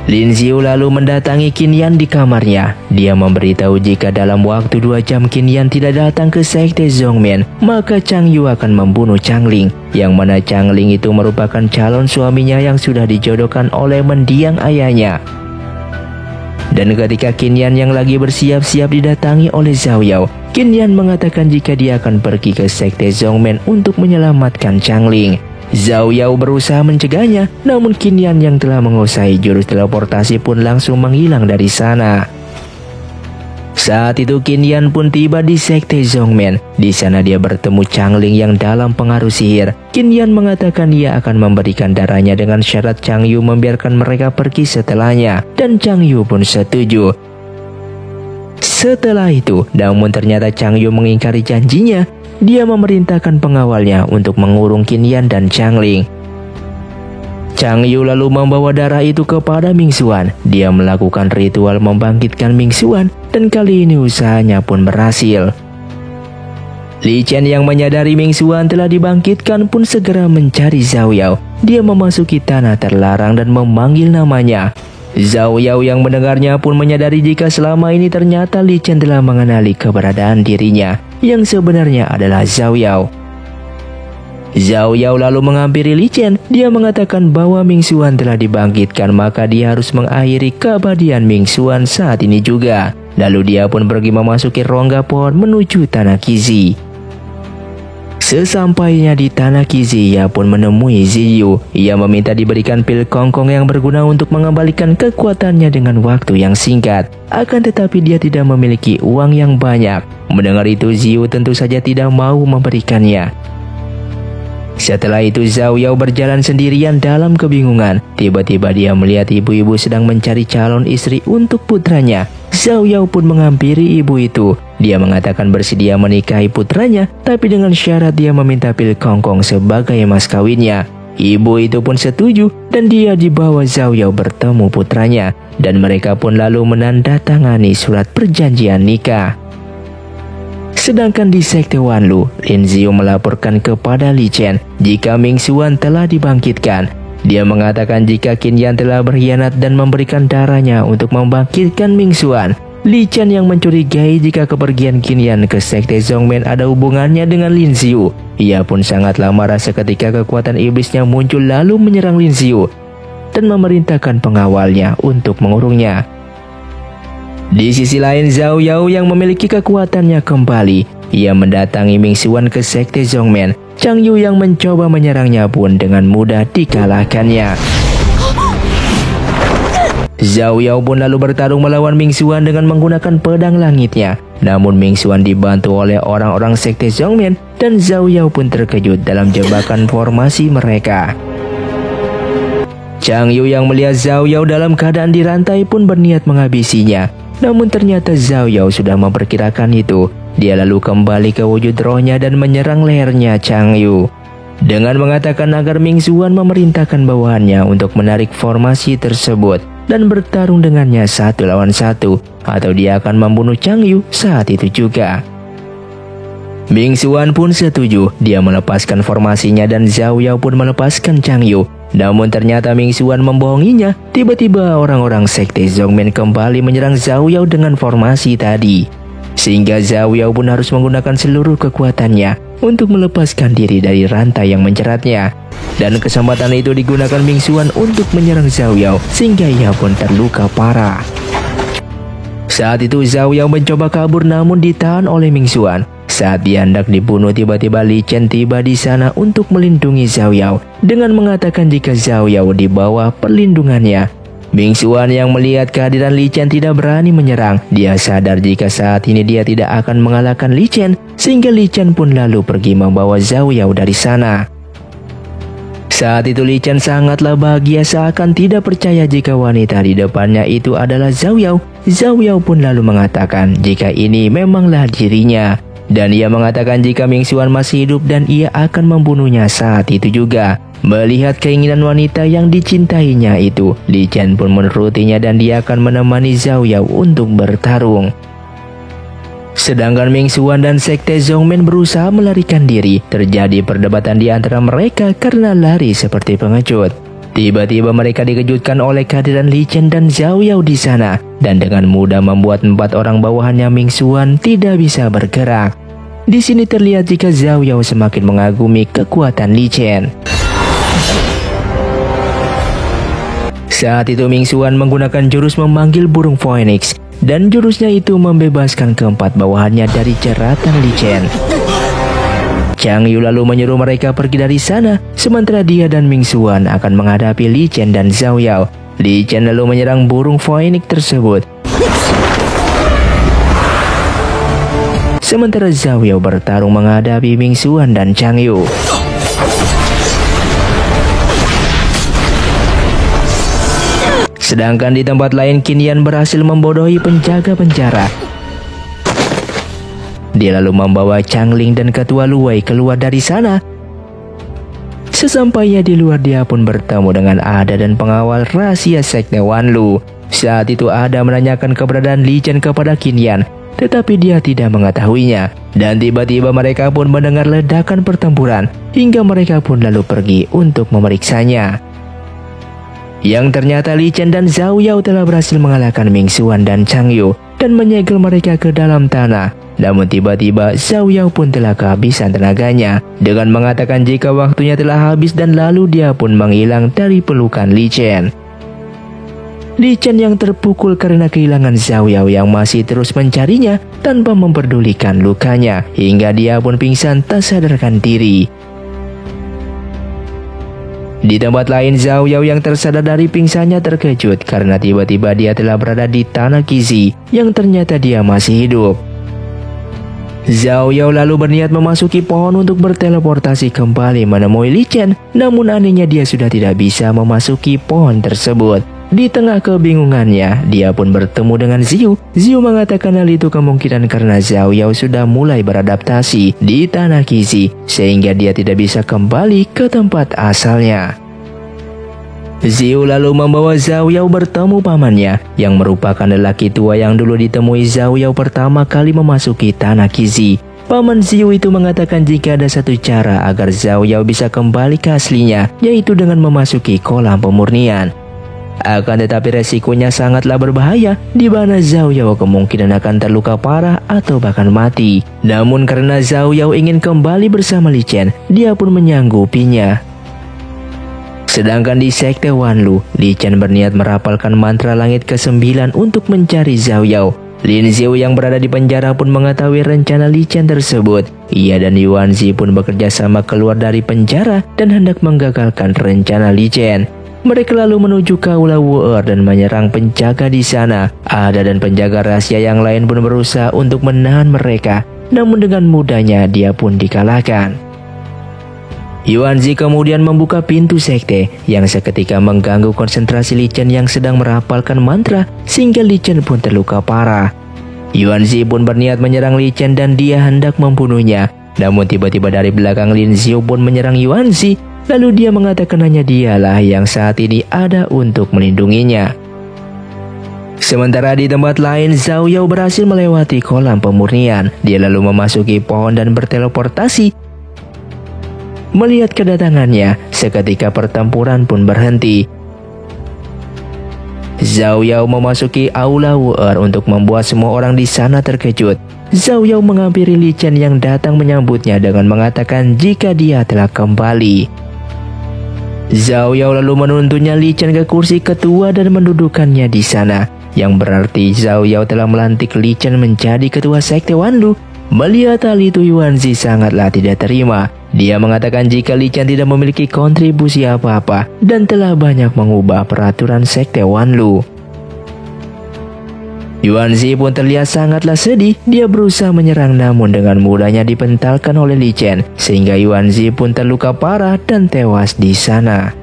Lin Xiu lalu mendatangi Qin Yan di kamarnya. Dia memberitahu jika dalam waktu 2 jam Qin Yan tidak datang ke sekte Zhongmen, maka Chang Yu akan membunuh Changling, yang mana Changling itu merupakan calon suaminya yang sudah dijodohkan oleh mendiang ayahnya. Dan ketika Qin Yan yang lagi bersiap-siap didatangi oleh Zhao Yao, Qin Yan mengatakan jika dia akan pergi ke sekte Zhongmen untuk menyelamatkan Changling. Zhao Yao berusaha mencegahnya, namun Qin Yan yang telah menguasai jurus teleportasi pun langsung menghilang dari sana. Saat itu Qin Yan pun tiba di sekte Zhongmen. Di sana dia bertemu Changling yang dalam pengaruh sihir. Qin Yan mengatakan ia akan memberikan darahnya dengan syarat Chang Yu membiarkan mereka pergi setelahnya, dan Chang Yu pun setuju. Setelah itu, namun ternyata Chang Yu mengingkari janjinya. Dia memerintahkan pengawalnya untuk mengurung Qin Yan dan Changling. Chang Yu lalu membawa darah itu kepada Ming Xuan. Dia melakukan ritual membangkitkan Ming Xuan, dan kali ini usahanya pun berhasil. Li Chen yang menyadari Ming Xuan telah dibangkitkan pun segera mencari Zhao Yao. Dia memasuki tanah terlarang dan memanggil namanya. Zhao Yao yang mendengarnya pun menyadari jika selama ini ternyata Li Chen telah mengenali keberadaan dirinya, yang sebenarnya adalah Zhao Yao. Zhao Yao lalu menghampiri Li Chen. Dia mengatakan bahwa Ming Xuan telah dibangkitkan, maka dia harus mengakhiri keabadian Ming Xuan saat ini juga. Lalu dia pun pergi memasuki rongga pohon menuju tanah Qizi. Sesampainya di tanah Qizi, ia pun menemui Ziyu. Ia meminta diberikan pil kongkong yang berguna untuk mengembalikan kekuatannya dengan waktu yang singkat. Akan tetapi dia tidak memiliki uang yang banyak. Mendengar itu, Ziyu tentu saja tidak mau memberikannya. Setelah itu Zhao Yao berjalan sendirian dalam kebingungan. Tiba-tiba dia melihat ibu-ibu sedang mencari calon istri untuk putranya. Zhao Yao pun menghampiri ibu itu. Dia mengatakan bersedia menikahi putranya, tapi dengan syarat dia meminta pil kongkong sebagai mas kawinnya. Ibu itu pun setuju, dan dia dibawa Zhao Yao bertemu putranya, dan mereka pun lalu menandatangani surat perjanjian nikah. Sedangkan di sekte Wanlu, Lin Xiu melaporkan kepada Li Chen jika Ming Xuan telah dibangkitkan. Dia mengatakan jika Qin Yan telah berkhianat dan memberikan darahnya untuk membangkitkan Ming Xuan. Li Chen yang mencurigai jika kepergian Qin Yan ke sekte Zhongmen ada hubungannya dengan Lin Xiu. Ia pun sangatlah marah seketika kekuatan iblisnya muncul lalu menyerang Lin Xiu dan memerintahkan pengawalnya untuk mengurungnya. Di sisi lain, Zhao Yao yang memiliki kekuatannya kembali. Ia mendatangi Ming Xuan ke sekte Zhongmen. Chang Yu yang mencoba menyerangnya pun dengan mudah dikalahkannya. Zhao Yao pun lalu bertarung melawan Ming Xuan dengan menggunakan pedang langitnya. Namun Ming Xuan dibantu oleh orang-orang sekte Zhongmen, dan Zhao Yao pun terkejut dalam jebakan formasi mereka. Chang Yu yang melihat Zhao Yao dalam keadaan dirantai pun berniat menghabisinya. Namun ternyata Zhao Yao sudah memperkirakan itu. Dia lalu kembali ke wujud rohnya dan menyerang lehernya Chang Yu. Dengan mengatakan agar Ming Xuan memerintahkan bawahannya untuk menarik formasi tersebut dan bertarung dengannya 1 lawan 1, atau dia akan membunuh Chang Yu saat itu juga. Ming Xuan pun setuju. Dia melepaskan formasinya dan Zhao Yao pun melepaskan Chang Yu. Namun ternyata Ming Xuan membohonginya. Tiba-tiba orang-orang sekte Zhongmen kembali menyerang Zhao Yao dengan formasi tadi. Sehingga Zhao Yao pun harus menggunakan seluruh kekuatannya untuk melepaskan diri dari rantai yang menjeratnya. Dan kesempatan itu digunakan Ming Xuan untuk menyerang Zhao Yao sehingga ia pun terluka parah. Saat itu Zhao Yao mencoba kabur namun ditahan oleh Ming Xuan. Saat dia hendak dibunuh, tiba-tiba Li Chen tiba di sana untuk melindungi Zhao Yao dengan mengatakan jika Zhao Yao di bawah perlindungannya. Ming Xuan yang melihat kehadiran Li Chen tidak berani menyerang. Dia sadar jika saat ini dia tidak akan mengalahkan Li Chen, sehingga Li Chen pun lalu pergi membawa Zhao Yao dari sana. Saat itu Li Chen sangatlah bahagia, seakan tidak percaya jika wanita di depannya itu adalah Zhao Yao. Zhao Yao pun lalu mengatakan jika ini memanglah dirinya. Dan ia mengatakan jika Ming Xuan masih hidup dan ia akan membunuhnya saat itu juga. Melihat keinginan wanita yang dicintainya itu, Li Chen pun menurutinya dan dia akan menemani Zhao Yao untuk bertarung. Sedangkan Ming Xuan dan Sekte Zhongmen berusaha melarikan diri. Terjadi perdebatan di antara mereka karena lari seperti pengecut. Tiba-tiba mereka dikejutkan oleh kehadiran Li Chen dan Zhao Yao di sana, dan dengan mudah membuat 4 orang bawahannya Ming Xuan tidak bisa bergerak. Di sini terlihat jika Zhao Yao semakin mengagumi kekuatan Li Chen. Saat itu Ming Xuan menggunakan jurus memanggil burung phoenix, dan jurusnya itu membebaskan keempat bawahannya dari jeratan Li Chen. Chang Yu lalu menyuruh mereka pergi dari sana, sementara dia dan Ming Xuan akan menghadapi Li Chen dan Zhao Yao. Li Chen lalu menyerang burung phoenix tersebut. Sementara Zhao Yao bertarung menghadapi Ming Xuan dan Chang Yu. Sedangkan di tempat lain, Qin Yan berhasil membodohi penjaga penjara. Dia lalu membawa Chang Ling dan Ketua Luwei keluar dari sana. Sesampainya di luar, dia pun bertemu dengan Ada dan pengawal rahasia Sekte Wanlu. Saat itu Ada menanyakan keberadaan Li Chen kepada Qin Yan, tetapi dia tidak mengetahuinya. Dan tiba-tiba mereka pun mendengar ledakan pertempuran, hingga mereka pun lalu pergi untuk memeriksanya. Yang ternyata Li Chen dan Zhao Yao telah berhasil mengalahkan Ming Xuan dan Chang Yu dan menyegel mereka ke dalam tanah. Namun tiba-tiba Zhao Yao pun telah kehabisan tenaganya dengan mengatakan jika waktunya telah habis, dan lalu dia pun menghilang dari pelukan Li Chen. Li Chen yang terpukul karena kehilangan Zhao Yao yang masih terus mencarinya tanpa memperdulikan lukanya, hingga dia pun pingsan tak sadarkan diri. Di tempat lain, Zhao Yao yang tersadar dari pingsannya terkejut karena tiba-tiba dia telah berada di tanah Qizi yang ternyata dia masih hidup. Zhao Yao lalu berniat memasuki pohon untuk berteleportasi kembali menemui Li Chen, namun anehnya dia sudah tidak bisa memasuki pohon tersebut. Di tengah kebingungannya, dia pun bertemu dengan Ziyu. Ziyu mengatakan hal itu kemungkinan karena Zhao Yao sudah mulai beradaptasi di tanah Qizi, sehingga dia tidak bisa kembali ke tempat asalnya. Ziyu lalu membawa Zhao Yao bertemu pamannya, yang merupakan lelaki tua yang dulu ditemui Zhao Yao pertama kali memasuki tanah Qizi. Paman Ziyu itu mengatakan jika ada satu cara agar Zhao Yao bisa kembali ke aslinya, yaitu dengan memasuki kolam pemurnian. Akan tetapi resikonya sangatlah berbahaya, di mana Zhao Yao kemungkinan akan terluka parah atau bahkan mati. Namun karena Zhao Yao ingin kembali bersama Li Chen, dia pun menyanggupinya. Sedangkan di Sekte Wanlu, Li Chen berniat merapalkan mantra langit ke-9 untuk mencari Zhao Yao. Lin Xiu yang berada di penjara pun mengetahui rencana Li Chen tersebut. Ia dan Yuan Zi pun bekerja sama keluar dari penjara dan hendak menggagalkan rencana Li Chen. Mereka lalu menuju Kaula Wu'er dan menyerang penjaga di sana. Ada dan penjaga rahasia yang lain pun berusaha untuk menahan mereka, namun dengan mudahnya dia pun dikalahkan. Yuan Zi kemudian membuka pintu sekte yang seketika mengganggu konsentrasi Li Chen yang sedang merapalkan mantra, sehingga Li Chen pun terluka parah. Yuan Zi pun berniat menyerang Li Chen dan dia hendak membunuhnya. Namun tiba-tiba dari belakang Lin Xiu pun menyerang Yuan Zi. Lalu dia mengatakan hanya dialah yang saat ini ada untuk melindunginya. Sementara di tempat lain, Zhao Yao berhasil melewati kolam pemurnian. Dia lalu memasuki pohon dan berteleportasi. Melihat kedatangannya, seketika pertempuran pun berhenti. Zhao Yao memasuki Aula Wu'er untuk membuat semua orang di sana terkejut. Zhao Yao menghampiri Li Chen yang datang menyambutnya dengan mengatakan jika dia telah kembali. Zhao Yao lalu menuntunnya Li Chen ke kursi ketua dan mendudukannya di sana, yang berarti Zhao Yao telah melantik Li Chen menjadi ketua Sekte Wanlu. Melihat hal itu, Yuanzi sangatlah tidak terima. Dia mengatakan jika Li Chen tidak memiliki kontribusi apa-apa dan telah banyak mengubah peraturan sekte Wanlu. Yuanzi pun terlihat sangatlah sedih. Dia berusaha menyerang namun dengan mudahnya dipentalkan oleh Li Chen, sehingga Yuanzi pun terluka parah dan tewas di sana.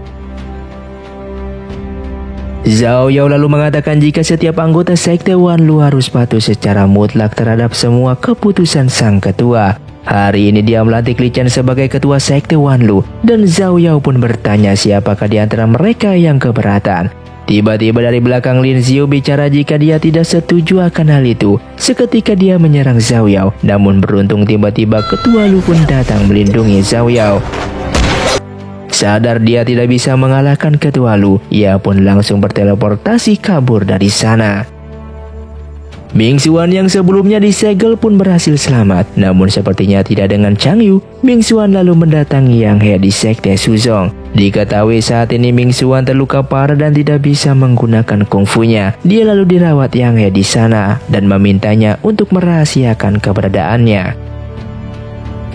Zhao Yao lalu mengatakan jika setiap anggota sekte Wanlu harus patuh secara mutlak terhadap semua keputusan sang ketua. Hari ini dia melantik Li Chen sebagai ketua sekte Wanlu, dan Zhao Yao pun bertanya siapakah di antara mereka yang keberatan. Tiba-tiba dari belakang Lin Xiu bicara jika dia tidak setuju akan hal itu. Seketika dia menyerang Zhao Yao, namun beruntung tiba-tiba ketua Lu pun datang melindungi Zhao Yao. Sadar dia tidak bisa mengalahkan ketua Lu, ia pun langsung berteleportasi kabur dari sana. Ming Xuan yang sebelumnya disegel pun berhasil selamat, namun sepertinya tidak dengan Chang Yu. Ming Xuan lalu mendatangi Yang He di sekte Suzong. Diketahui saat ini Ming Xuan terluka parah dan tidak bisa menggunakan kungfunya. Dia lalu dirawat Yang He di sana dan memintanya untuk merahasiakan keberadaannya.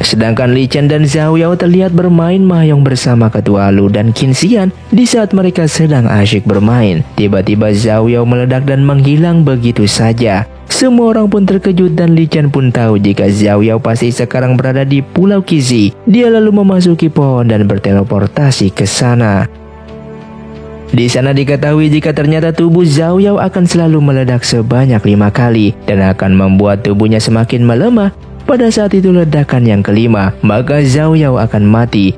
Sedangkan Li Chen dan Zhao Yao terlihat bermain mahjong bersama ketua Lu dan Qin Xian. Di saat mereka sedang asyik bermain, tiba-tiba Zhao Yao meledak dan menghilang begitu saja. Semua orang pun terkejut dan Li Chen pun tahu jika Zhao Yao pasti sekarang berada di Pulau Qizi. Dia lalu memasuki pohon dan berteleportasi ke sana. Di sana diketahui jika ternyata tubuh Zhao Yao akan selalu meledak sebanyak 5 kali dan akan membuat tubuhnya semakin melemah. Pada saat itu ledakan yang kelima, maka Zhao Yao akan mati.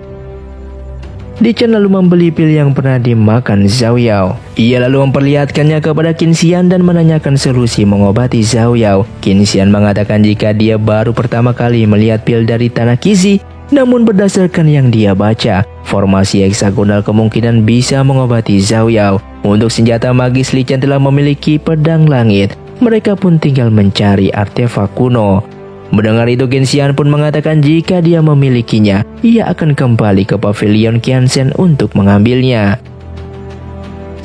Li Chen lalu membeli pil yang pernah dimakan Zhao Yao. Ia lalu memperlihatkannya kepada Qin Xian dan menanyakan solusi mengobati Zhao Yao. Qin Xian mengatakan jika dia baru pertama kali melihat pil dari tanah Qizi, namun berdasarkan yang dia baca, formasi heksagonal kemungkinan bisa mengobati Zhao Yao. Untuk senjata magis, Li Chen telah memiliki pedang langit. Mereka pun tinggal mencari artefak kuno. Mendengar itu, Qin Xian pun mengatakan jika dia memilikinya, ia akan kembali ke pavilion Qianzhen untuk mengambilnya.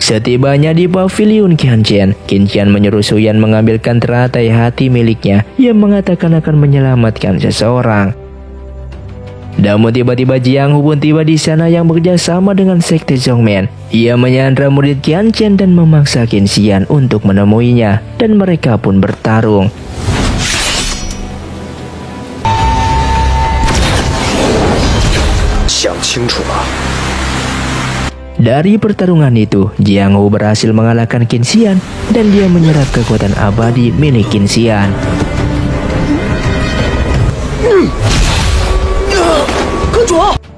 Setibanya di pavilion Qianzhen, Qin Xian menyuruh Su Yan mengambilkan teratai hati miliknya yang mengatakan akan menyelamatkan seseorang. Namun tiba-tiba Jiang Hu pun tiba di sana yang bekerja sama dengan sekte Zhongmen. Ia menyandra murid Qianzhen dan memaksa Qin Xian untuk menemuinya, dan mereka pun bertarung. Dari pertarungan itu, Jiang Hu berhasil mengalahkan Qin Xian dan dia menyerap kekuatan abadi milik Qin Xian.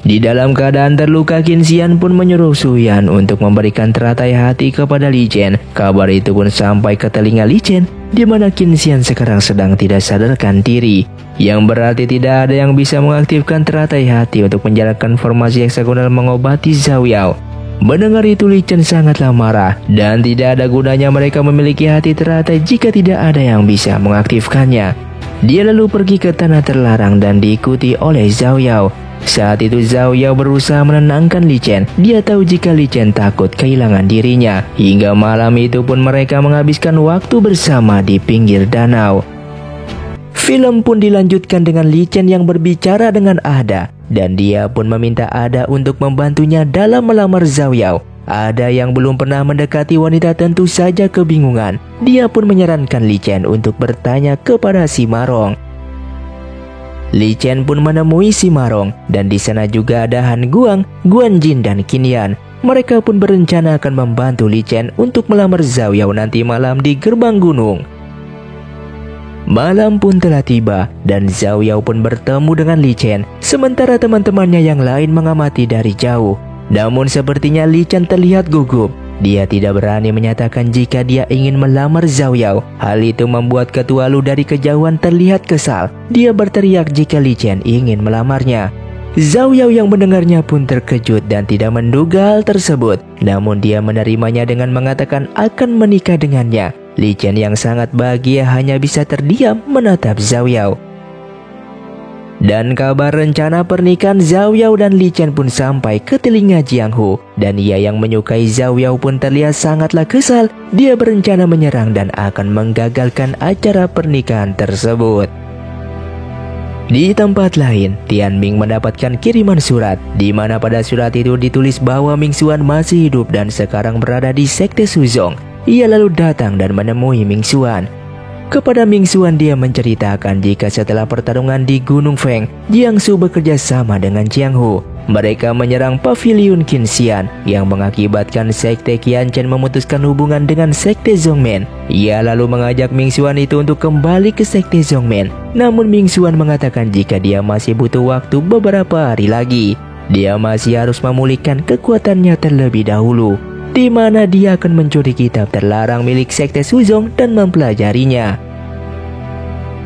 Di dalam keadaan terluka, Qin Xian pun menyuruh Su Yan untuk memberikan teratai hati kepada Li Chen. Kabar itu pun sampai ke telinga Li Chen, di mana Qin Xian sekarang sedang tidak sadarkan diri. Yang berarti tidak ada yang bisa mengaktifkan teratai hati untuk menjalankan formasi heksagonal mengobati Zhao Yao. Mendengar itu, Li Chen sangatlah marah dan tidak ada gunanya mereka memiliki hati teratai jika tidak ada yang bisa mengaktifkannya. Dia lalu pergi ke tanah terlarang dan diikuti oleh Zhao Yao. Saat itu Zhao Yao berusaha menenangkan Li Chen. Dia tahu jika Li Chen takut kehilangan dirinya. Hingga malam itu pun mereka menghabiskan waktu bersama di pinggir danau. Film pun dilanjutkan dengan Li Chen yang berbicara dengan Ada, dan dia pun meminta Ada untuk membantunya dalam melamar Zhao Yao. Ada yang belum pernah mendekati wanita tentu saja kebingungan. Dia pun menyarankan Li Chen untuk bertanya kepada si Marong. Li Chen pun menemui si Marong, dan di sana juga ada Han Guang, Guan Jin dan Qin Yan. Mereka pun berencana akan membantu Li Chen untuk melamar Zhao Yao nanti malam di gerbang gunung. Malam pun telah tiba dan Zhao Yao pun bertemu dengan Li Chen, sementara teman-temannya yang lain mengamati dari jauh. Namun sepertinya Li Chen terlihat gugup. Dia tidak berani menyatakan jika dia ingin melamar Zhao Yao. Hal itu membuat ketua Lu dari kejauhan terlihat kesal. Dia berteriak jika Li Chen ingin melamarnya. Zhao Yao yang mendengarnya pun terkejut dan tidak menduga hal tersebut. Namun dia menerimanya dengan mengatakan akan menikah dengannya. Li Chen yang sangat bahagia hanya bisa terdiam menatap Zhao Yao. Dan kabar rencana pernikahan Zhao Yao dan Li Chen pun sampai ke telinga Jiang Hu. Dan ia yang menyukai Zhao Yao pun terlihat sangatlah kesal. Dia berencana menyerang dan akan menggagalkan acara pernikahan tersebut. Di tempat lain, Tianming mendapatkan kiriman surat, di mana pada surat itu ditulis bahwa Mingxuan masih hidup dan sekarang berada di Sekte Shuzong. Ia lalu datang dan menemui Mingxuan. Kepada Mingxuan dia menceritakan jika setelah pertarungan di Gunung Feng, Jiangsu bekerja sama dengan Jianghu. Mereka menyerang paviliun Qinxian yang mengakibatkan Sekte Qianchen memutuskan hubungan dengan Sekte Zhongmen. Ia lalu mengajak Mingxuan itu untuk kembali ke Sekte Zhongmen. Namun Mingxuan mengatakan jika dia masih butuh waktu beberapa hari lagi. Dia masih harus memulihkan kekuatannya terlebih dahulu, di mana dia akan mencuri kitab terlarang milik Sekte Shuzong dan mempelajarinya.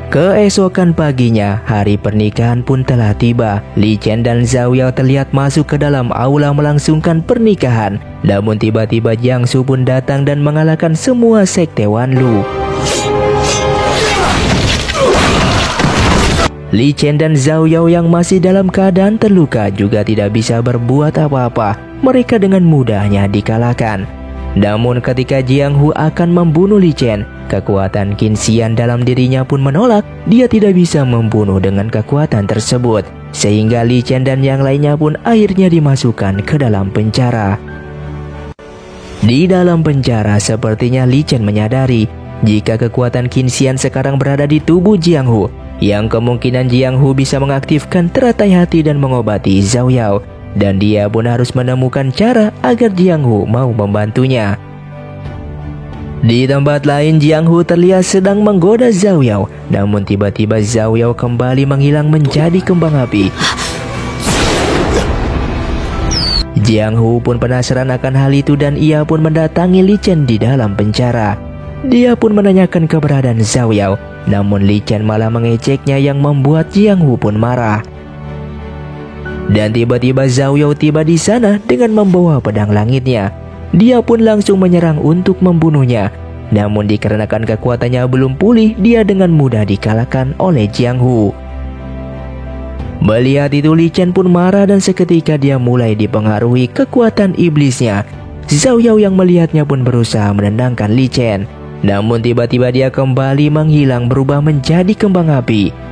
Keesokan paginya, hari pernikahan pun telah tiba. Li Chen dan Zhao Yao terlihat masuk ke dalam aula melangsungkan pernikahan. Namun tiba-tiba Jiangsu pun datang dan mengalahkan semua Sekte Wanlu. Li Chen dan Zhao Yao yang masih dalam keadaan terluka juga tidak bisa berbuat apa-apa. Mereka dengan mudahnya dikalahkan. Namun ketika Jianghu akan membunuh Li Chen, kekuatan Qinxian dalam dirinya pun menolak. Dia tidak bisa membunuh dengan kekuatan tersebut, sehingga Li Chen dan yang lainnya pun akhirnya dimasukkan ke dalam penjara. Di dalam penjara, sepertinya Li Chen menyadari jika kekuatan Qinxian sekarang berada di tubuh Jianghu, yang kemungkinan Jianghu bisa mengaktifkan teratai hati dan mengobati Zhao Yao. Dan dia pun harus menemukan cara agar Jianghu mau membantunya. Di tempat lain, Jianghu terlihat sedang menggoda Zhao Yao. Namun tiba-tiba Zhao Yao kembali menghilang menjadi kembang api. Jianghu pun penasaran akan hal itu dan ia pun mendatangi Li Chen di dalam penjara. Dia pun menanyakan keberadaan Zhao Yao. Namun Li Chen malah mengejeknya yang membuat Jianghu pun marah. Dan tiba-tiba Zhao Yao tiba di sana dengan membawa pedang langitnya. Dia pun langsung menyerang untuk membunuhnya. Namun dikarenakan kekuatannya belum pulih, dia dengan mudah dikalahkan oleh Jianghu. Melihat itu Li Chen pun marah dan seketika dia mulai dipengaruhi kekuatan iblisnya. Zhao Yao yang melihatnya pun berusaha menendangkan Li Chen. Namun tiba-tiba dia kembali menghilang berubah menjadi kembang api.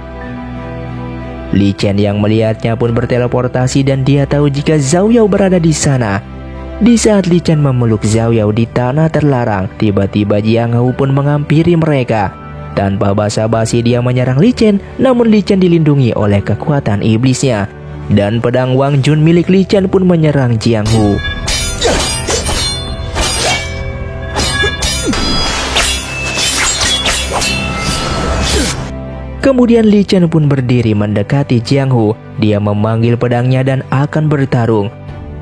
Li Chen yang melihatnya pun berteleportasi dan dia tahu jika Zhao Yao berada di sana. Di saat Li Chen memeluk Zhao Yao di tanah terlarang, tiba-tiba Jianghu pun menghampiri mereka. Tanpa basa-basi dia menyerang Li Chen, namun Li Chen dilindungi oleh kekuatan iblisnya. Dan pedang Wang Jun milik Li Chen pun menyerang Jianghu. Kemudian Li Chen pun berdiri mendekati Jianghu. Dia memanggil pedangnya dan akan bertarung.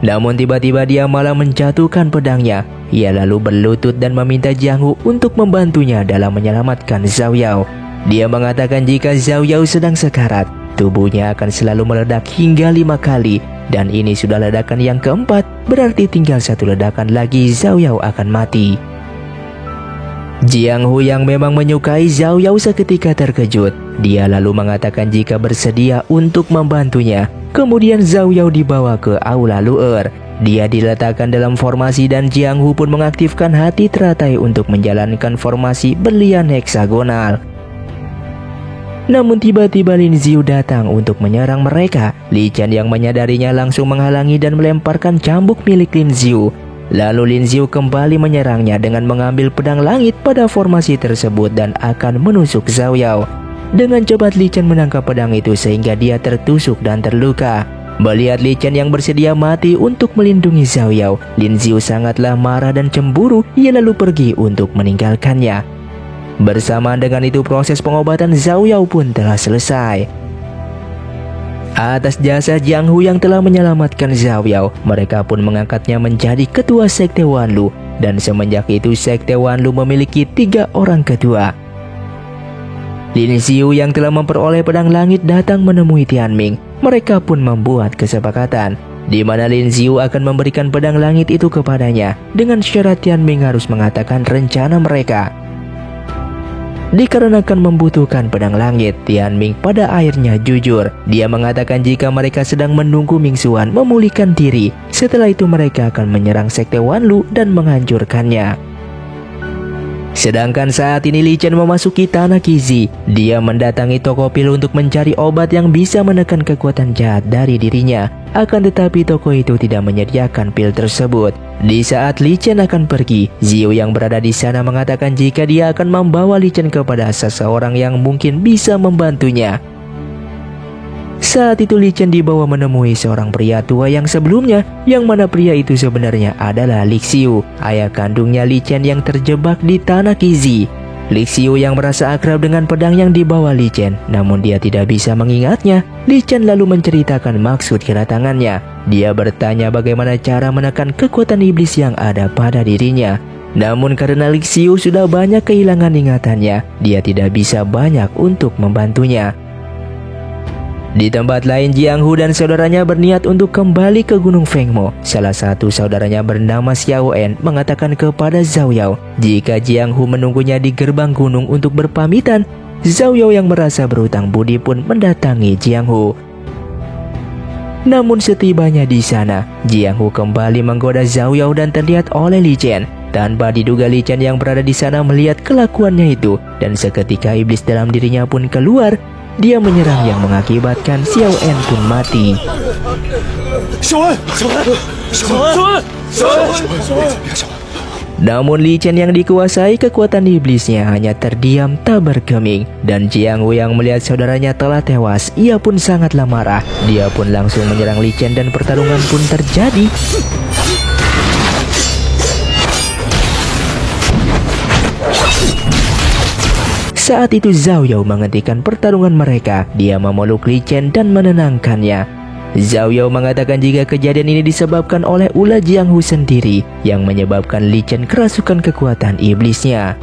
Namun tiba-tiba dia malah menjatuhkan pedangnya. Ia lalu berlutut dan meminta Jianghu untuk membantunya dalam menyelamatkan Zhao Yao. Dia mengatakan jika Zhao Yao sedang sekarat, tubuhnya akan selalu meledak hingga 5 kali. Dan ini sudah ledakan yang keempat, berarti tinggal 1 ledakan lagi Zhao Yao akan mati. Jianghu yang memang menyukai Zhao Yao seketika terkejut. Dia lalu mengatakan jika bersedia untuk membantunya. Kemudian Zhao Yao dibawa ke aula luar. Dia diletakkan dalam formasi dan Jianghu pun mengaktifkan hati teratai untuk menjalankan formasi berlian heksagonal. Namun tiba-tiba Lin Xiu datang untuk menyerang mereka. Li Chen yang menyadarinya langsung menghalangi dan melemparkan cambuk milik Lin Xiu. Lalu Lin Xiu kembali menyerangnya dengan mengambil pedang langit pada formasi tersebut dan akan menusuk Zhao Yao. Dengan cepat Li Chen menangkap pedang itu sehingga dia tertusuk dan terluka. Melihat Li Chen yang bersedia mati untuk melindungi Zhao Yao, Lin Xiu sangatlah marah dan cemburu. Ia lalu pergi untuk meninggalkannya. Bersamaan dengan itu proses pengobatan Zhao Yao pun telah selesai. Atas jasa Jianghu yang telah menyelamatkan Zhao Yao, mereka pun mengangkatnya menjadi ketua Sekte Wanlu. Dan semenjak itu Sekte Wanlu memiliki 3 orang ketua. Lin Xiu yang telah memperoleh pedang langit datang menemui Tianming. Mereka pun membuat kesepakatan di mana Lin Xiu akan memberikan pedang langit itu kepadanya dengan syarat Tianming harus mengatakan rencana mereka. Dikarenakan membutuhkan pedang langit, Tianming pada akhirnya jujur. Dia mengatakan jika mereka sedang menunggu Mingxuan memulihkan diri. Setelah itu mereka akan menyerang Sekte Wanlu dan menghancurkannya. Sedangkan saat ini Li Chen memasuki tanah Qizi. Dia mendatangi toko pil untuk mencari obat yang bisa menekan kekuatan jahat dari dirinya. Akan tetapi toko itu tidak menyediakan pil tersebut. Di saat Li Chen akan pergi, Xiao yang berada di sana mengatakan jika dia akan membawa Li Chen kepada seseorang yang mungkin bisa membantunya. Saat itu Li Chen dibawa menemui seorang pria tua yang sebelumnya, yang mana pria itu sebenarnya adalah Li Xiu, ayah kandungnya Li Chen yang terjebak di tanah Qizi. Li Xiu yang merasa akrab dengan pedang yang dibawa Li Chen, namun dia tidak bisa mengingatnya. Li Chen lalu menceritakan maksud kedatangannya. Dia bertanya bagaimana cara menekan kekuatan iblis yang ada pada dirinya. Namun karena Li Xiu sudah banyak kehilangan ingatannya, dia tidak bisa banyak untuk membantunya. Di tempat lain, Jiang Hu dan saudaranya berniat untuk kembali ke Gunung Fengmo. Salah satu saudaranya bernama Xiao En mengatakan kepada Zhao Yao jika Jiang Hu menunggunya di gerbang gunung untuk berpamitan. Zhao Yao yang merasa berhutang budi pun mendatangi Jiang Hu. Namun setibanya di sana, Jiang Hu kembali menggoda Zhao Yao dan terlihat oleh Li Chen. Tanpa diduga Li Chen yang berada di sana melihat kelakuannya itu, dan seketika iblis dalam dirinya pun keluar. Dia menyerang yang mengakibatkan Xiao En pun mati. Namun Li Chen yang dikuasai kekuatan iblisnya hanya terdiam tak bergeming. Dan Jiang Hu yang melihat saudaranya telah tewas, ia pun sangatlah marah. Dia pun langsung menyerang Li Chen dan pertarungan pun terjadi. Saat itu Zhao Yao menghentikan pertarungan mereka. Dia memeluk Li Chen dan menenangkannya. Zhao Yao mengatakan jika kejadian ini disebabkan oleh ulah Jiang Hu sendiri yang menyebabkan Li Chen kerasukan kekuatan iblisnya.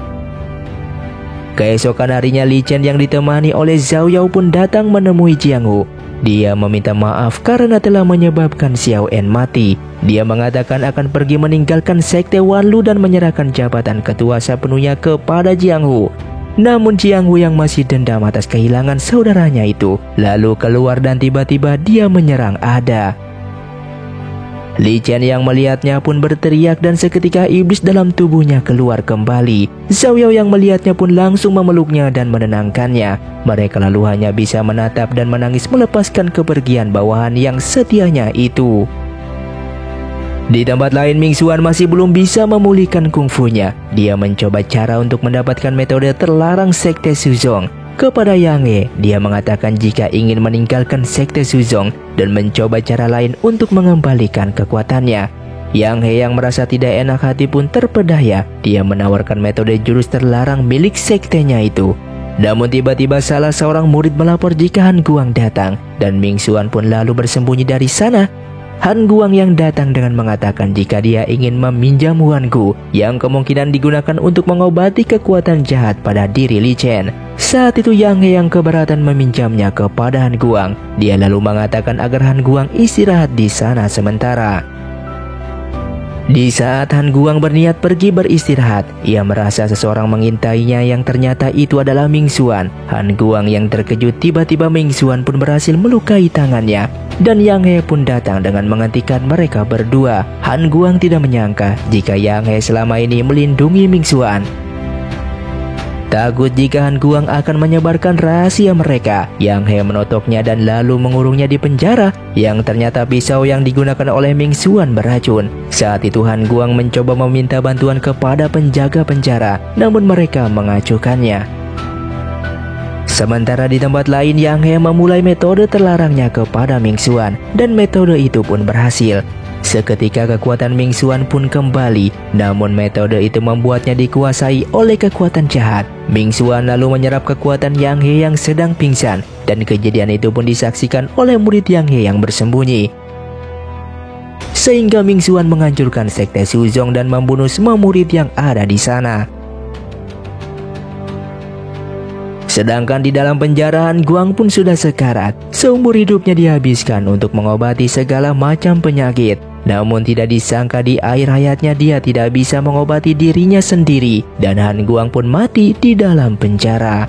Keesokan harinya Li Chen yang ditemani oleh Zhao Yao pun datang menemui Jiang Hu. Dia meminta maaf karena telah menyebabkan Xiao En mati. Dia mengatakan akan pergi meninggalkan sekte Wanlu dan menyerahkan jabatan ketua sepenuhnya kepada Jiang Hu. Namun Jiang Hu yang masih dendam atas kehilangan saudaranya itu lalu keluar dan tiba-tiba dia menyerang Ada. Li Chen yang melihatnya pun berteriak dan seketika iblis dalam tubuhnya keluar kembali. Zhao Yao yang melihatnya pun langsung memeluknya dan menenangkannya. Mereka lalu hanya bisa menatap dan menangis melepaskan kepergian bawahan yang setianya itu. Di tempat lain, Ming Xuan masih belum bisa memulihkan kungfunya. Dia mencoba cara untuk mendapatkan metode terlarang sekte Shuzong. Kepada Yang He, dia mengatakan jika ingin meninggalkan sekte Shuzong dan mencoba cara lain untuk mengembalikan kekuatannya. Yang He yang merasa tidak enak hati pun terpedaya. Dia menawarkan metode jurus terlarang milik sektenya itu. Namun tiba-tiba salah seorang murid melapor jika Han Guang datang, dan Ming Xuan pun lalu bersembunyi dari sana. Han Guang yang datang dengan mengatakan jika dia ingin meminjam Huan Gu yang kemungkinan digunakan untuk mengobati kekuatan jahat pada diri Li Chen. Saat itu Yang He yang keberatan meminjamnya kepada Han Guang. Dia lalu mengatakan agar Han Guang istirahat di sana sementara. Di saat Han Guang berniat pergi beristirahat, ia merasa seseorang mengintainya yang ternyata itu adalah Ming Xuan. Han Guang yang terkejut tiba-tiba Ming Xuan pun berhasil melukai tangannya. Dan Yang He pun datang dengan menghentikan mereka berdua. Han Guang tidak menyangka jika Yang He selama ini melindungi Ming Xuan. Takut jika Han Guang akan menyebarkan rahasia mereka, Yang He menotoknya dan lalu mengurungnya di penjara, yang ternyata pisau yang digunakan oleh Ming Xuan beracun. Saat itu Han Guang mencoba meminta bantuan kepada penjaga penjara, namun mereka mengacuhkannya. Sementara di tempat lain, Yang He memulai metode terlarangnya kepada Ming Xuan, dan metode itu pun berhasil. Seketika kekuatan Ming Xuan pun kembali, namun metode itu membuatnya dikuasai oleh kekuatan jahat. Ming Xuan lalu menyerap kekuatan Yang He yang sedang pingsan, dan kejadian itu pun disaksikan oleh murid Yang He yang bersembunyi. Sehingga Ming Xuan menghancurkan sekte Shuzong dan membunuh semua murid yang ada di sana. Sedangkan di dalam penjara, Han Guang pun sudah sekarat. Seumur hidupnya dihabiskan untuk mengobati segala macam penyakit. Namun tidak disangka di akhir hayatnya dia tidak bisa mengobati dirinya sendiri, dan Han Guang pun mati di dalam penjara.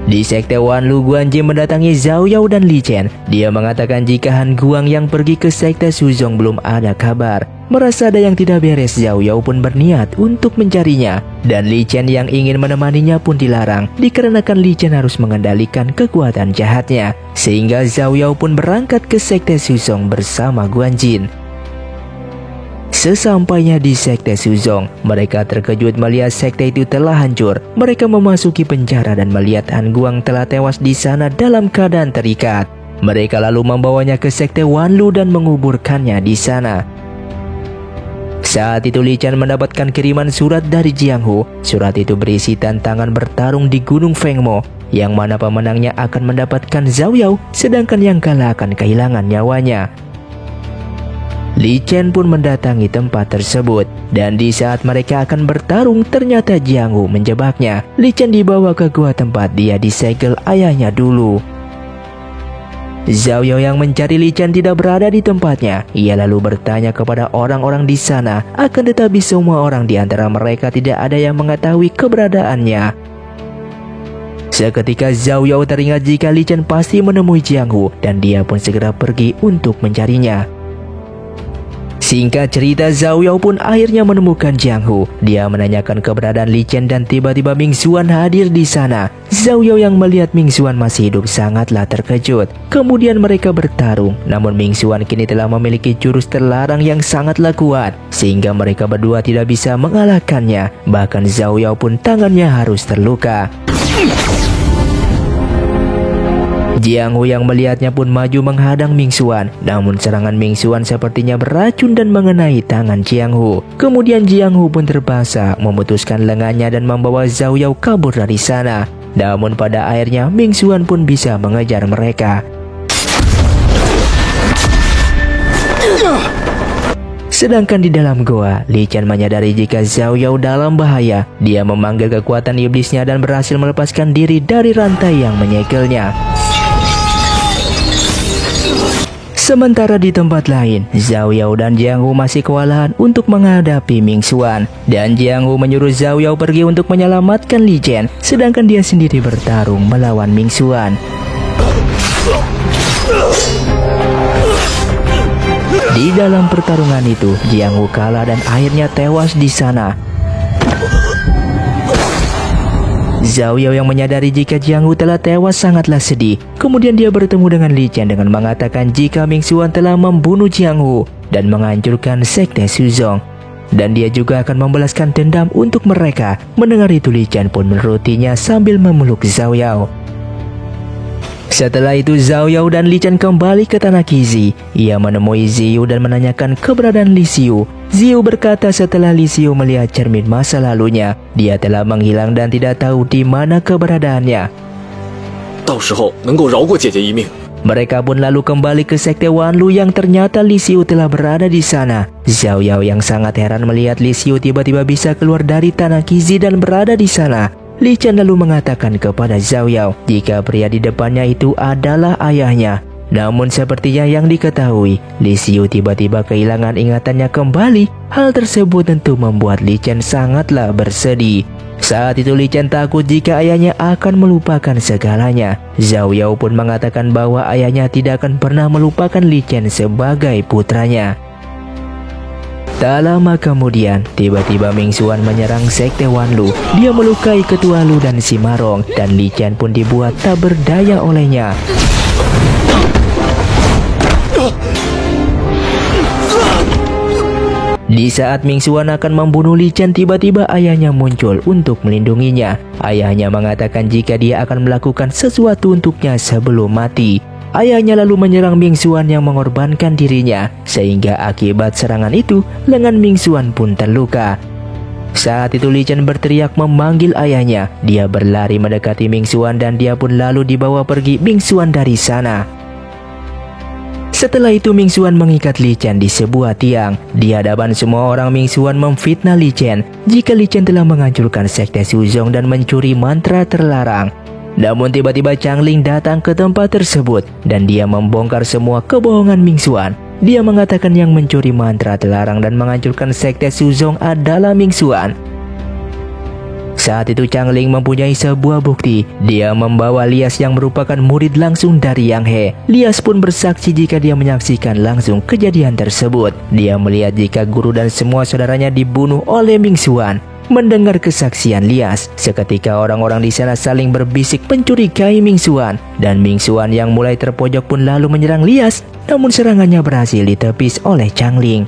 Di sekte Wanlu, Guanji mendatangi Zhao Yao dan Li Chen. Dia mengatakan jika Han Guang yang pergi ke sekte Shuzong belum ada kabar. Merasa ada yang tidak beres, Zhao Yao pun berniat untuk mencarinya. Dan Li Chen yang ingin menemaninya pun dilarang, dikarenakan Li Chen harus mengendalikan kekuatan jahatnya. Sehingga Zhao Yao pun berangkat ke Sekte Shuzong bersama Guan Jin. Sesampainya di Sekte Shuzong, mereka terkejut melihat sekte itu telah hancur. Mereka memasuki penjara dan melihat Han Guang telah tewas di sana dalam keadaan terikat. Mereka lalu membawanya ke Sekte Wanlu dan menguburkannya di sana. Saat itu Li Chen mendapatkan kiriman surat dari Jiang Hu. Surat itu berisi tantangan bertarung di Gunung Fengmo, yang mana pemenangnya akan mendapatkan Zhao Yao, sedangkan yang kalah akan kehilangan nyawanya. Li Chen pun mendatangi tempat tersebut, dan di saat mereka akan bertarung ternyata Jiang Hu menjebaknya. Li Chen dibawa ke gua tempat dia disegel ayahnya dulu. Zhao Yao yang mencari Li Chen tidak berada di tempatnya. Ia lalu bertanya kepada orang-orang di sana, akan tetapi semua orang di antara mereka tidak ada yang mengetahui keberadaannya. Seketika Zhao Yao teringat jika Li Chen pasti menemui Jiang Hu, dan dia pun segera pergi untuk mencarinya. Singkat cerita, Zhao Yao pun akhirnya menemukan Jiang Hu. Dia menanyakan keberadaan Li Chen dan tiba-tiba Ming Xuan hadir di sana. Zhao Yao yang melihat Ming Xuan masih hidup sangatlah terkejut. Kemudian mereka bertarung, namun Ming Xuan kini telah memiliki jurus terlarang yang sangatlah kuat, sehingga mereka berdua tidak bisa mengalahkannya. Bahkan Zhao Yao pun tangannya harus terluka. Jiang Hu yang melihatnya pun maju menghadang Ming Xuan, namun serangan Ming Xuan sepertinya beracun dan mengenai tangan Jiang Hu. Kemudian Jiang Hu pun terpaksa memutuskan lengannya dan membawa Zhao Yao kabur dari sana. Namun pada akhirnya Ming Xuan pun bisa mengejar mereka. Sedangkan di dalam goa, Li Chen menyadari jika Zhao Yao dalam bahaya. Dia memanggil kekuatan iblisnya dan berhasil melepaskan diri dari rantai yang menyegelnya. Sementara di tempat lain, Zhao Yao dan Jiang Hu masih kewalahan untuk menghadapi Ming Xuan. Dan Jiang Hu menyuruh Zhao Yao pergi untuk menyelamatkan Li Chen, sedangkan dia sendiri bertarung melawan Ming Xuan. Di dalam pertarungan itu, Jiang Hu kalah dan akhirnya tewas di sana. Zhao Yao yang menyadari jika Jiang Hu telah tewas sangatlah sedih. Kemudian dia bertemu dengan Li Chen dengan mengatakan jika Ming Xuan telah membunuh Jiang Hu dan menghancurkan Sekte Shuzong. Dan dia juga akan membalaskan dendam untuk mereka. Mendengar itu Li Chen pun menurutinya sambil memeluk Zhao Yao. Setelah itu Zhao Yao dan Li Chen kembali ke tanah Qizi. Ia menemui Ziyu dan menanyakan keberadaan Li Xiu. Ziyu berkata setelah Li Xiu melihat cermin masa lalunya, dia telah menghilang dan tidak tahu di mana keberadaannya. Mereka pun lalu kembali ke Sekte Wanlu yang ternyata Li Xiu telah berada di sana. Zhao Yao yang sangat heran melihat Li Xiu tiba-tiba bisa keluar dari tanah Qizi dan berada di sana. Li Chen lalu mengatakan kepada Zhao Yao jika pria di depannya itu adalah ayahnya. Namun sepertinya yang diketahui, Li Xiu tiba-tiba kehilangan ingatannya kembali. Hal tersebut tentu membuat Li Chen sangatlah bersedih. Saat itu Li Chen takut jika ayahnya akan melupakan segalanya. Zhao Yao pun mengatakan bahwa ayahnya tidak akan pernah melupakan Li Chen sebagai putranya. Tak lama kemudian, tiba-tiba Ming Xuan menyerang Sekte Wanlu. Dia melukai Ketua Lu dan Simarong, dan Li Chen pun dibuat tak berdaya olehnya. Di saat Ming Xuan akan membunuh Li Chen, tiba-tiba ayahnya muncul untuk melindunginya. Ayahnya mengatakan jika dia akan melakukan sesuatu untuknya sebelum mati. Ayahnya lalu menyerang Ming Xuan yang mengorbankan dirinya, sehingga akibat serangan itu, lengan Ming Xuan pun terluka. Saat itu Li Chen berteriak memanggil ayahnya. Dia berlari mendekati Ming Xuan dan dia pun lalu dibawa pergi Ming Xuan dari sana. Setelah itu Ming Xuan mengikat Li Chen di sebuah tiang. Di hadapan semua orang Ming Xuan memfitnah Li Chen jika Li Chen telah menghancurkan Sekte Shuzong dan mencuri mantra terlarang. Namun tiba-tiba Chang Ling datang ke tempat tersebut dan dia membongkar semua kebohongan Ming Xuan. Dia mengatakan yang mencuri mantra terlarang dan menghancurkan Sekte Shuzong adalah Ming Xuan. Saat itu Changling mempunyai sebuah bukti. Dia membawa Lias yang merupakan murid langsung dari Yang He. Lias pun bersaksi jika dia menyaksikan langsung kejadian tersebut. Dia melihat jika guru dan semua saudaranya dibunuh oleh Ming Xuan. Mendengar kesaksian Lias, seketika orang-orang di sana saling berbisik mencurigai Ming Xuan. Dan Ming Xuan yang mulai terpojok pun lalu menyerang Lias, namun serangannya berhasil ditepis oleh Changling.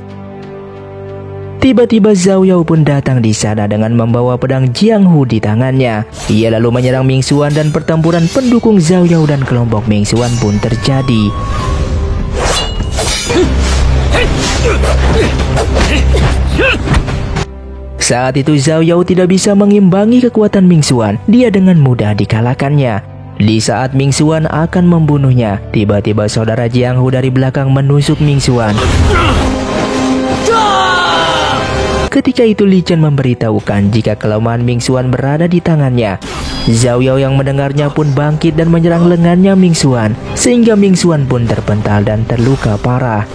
Tiba-tiba Zhao Yao pun datang di sana dengan membawa pedang Jianghu di tangannya. Ia lalu menyerang Ming Xuan dan pertempuran pendukung Zhao Yao dan kelompok Ming Xuan pun terjadi. Saat itu Zhao Yao tidak bisa mengimbangi kekuatan Ming Xuan. Dia dengan mudah dikalahkannya. Di saat Ming Xuan akan membunuhnya, tiba-tiba saudara Jianghu dari belakang menusuk Ming Xuan. Ketika itu Li Chen memberitahukan jika kelemahan Ming Xuan berada di tangannya. Zhao Yao yang mendengarnya pun bangkit dan menyerang lengannya Ming Xuan, sehingga Ming Xuan pun terpental dan terluka parah.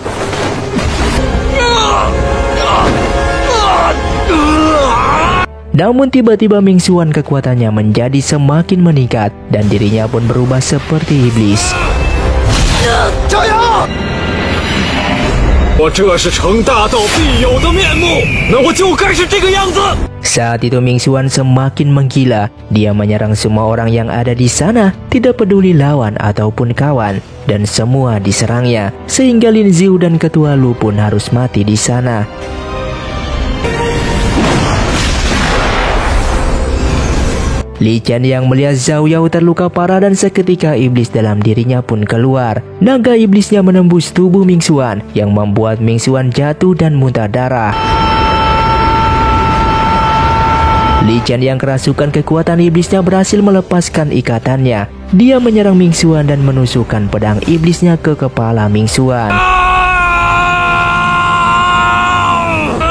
Namun tiba-tiba Ming Xuan kekuatannya menjadi semakin meningkat dan dirinya pun berubah seperti iblis. Saat itu Ming Xuan semakin menggila. Dia menyerang semua orang yang ada di sana, tidak peduli lawan ataupun kawan, dan semua diserangnya, sehingga Lin Ziu dan Ketua Lu pun harus mati di sana. Li Chen yang melihat Zhao Yao terluka parah dan seketika iblis dalam dirinya pun keluar. Naga iblisnya menembus tubuh Ming Xuan yang membuat Ming Xuan jatuh dan muntah darah. Li Chen yang kerasukan kekuatan iblisnya berhasil melepaskan ikatannya. Dia menyerang Ming Xuan dan menusukkan pedang iblisnya ke kepala Ming Xuan.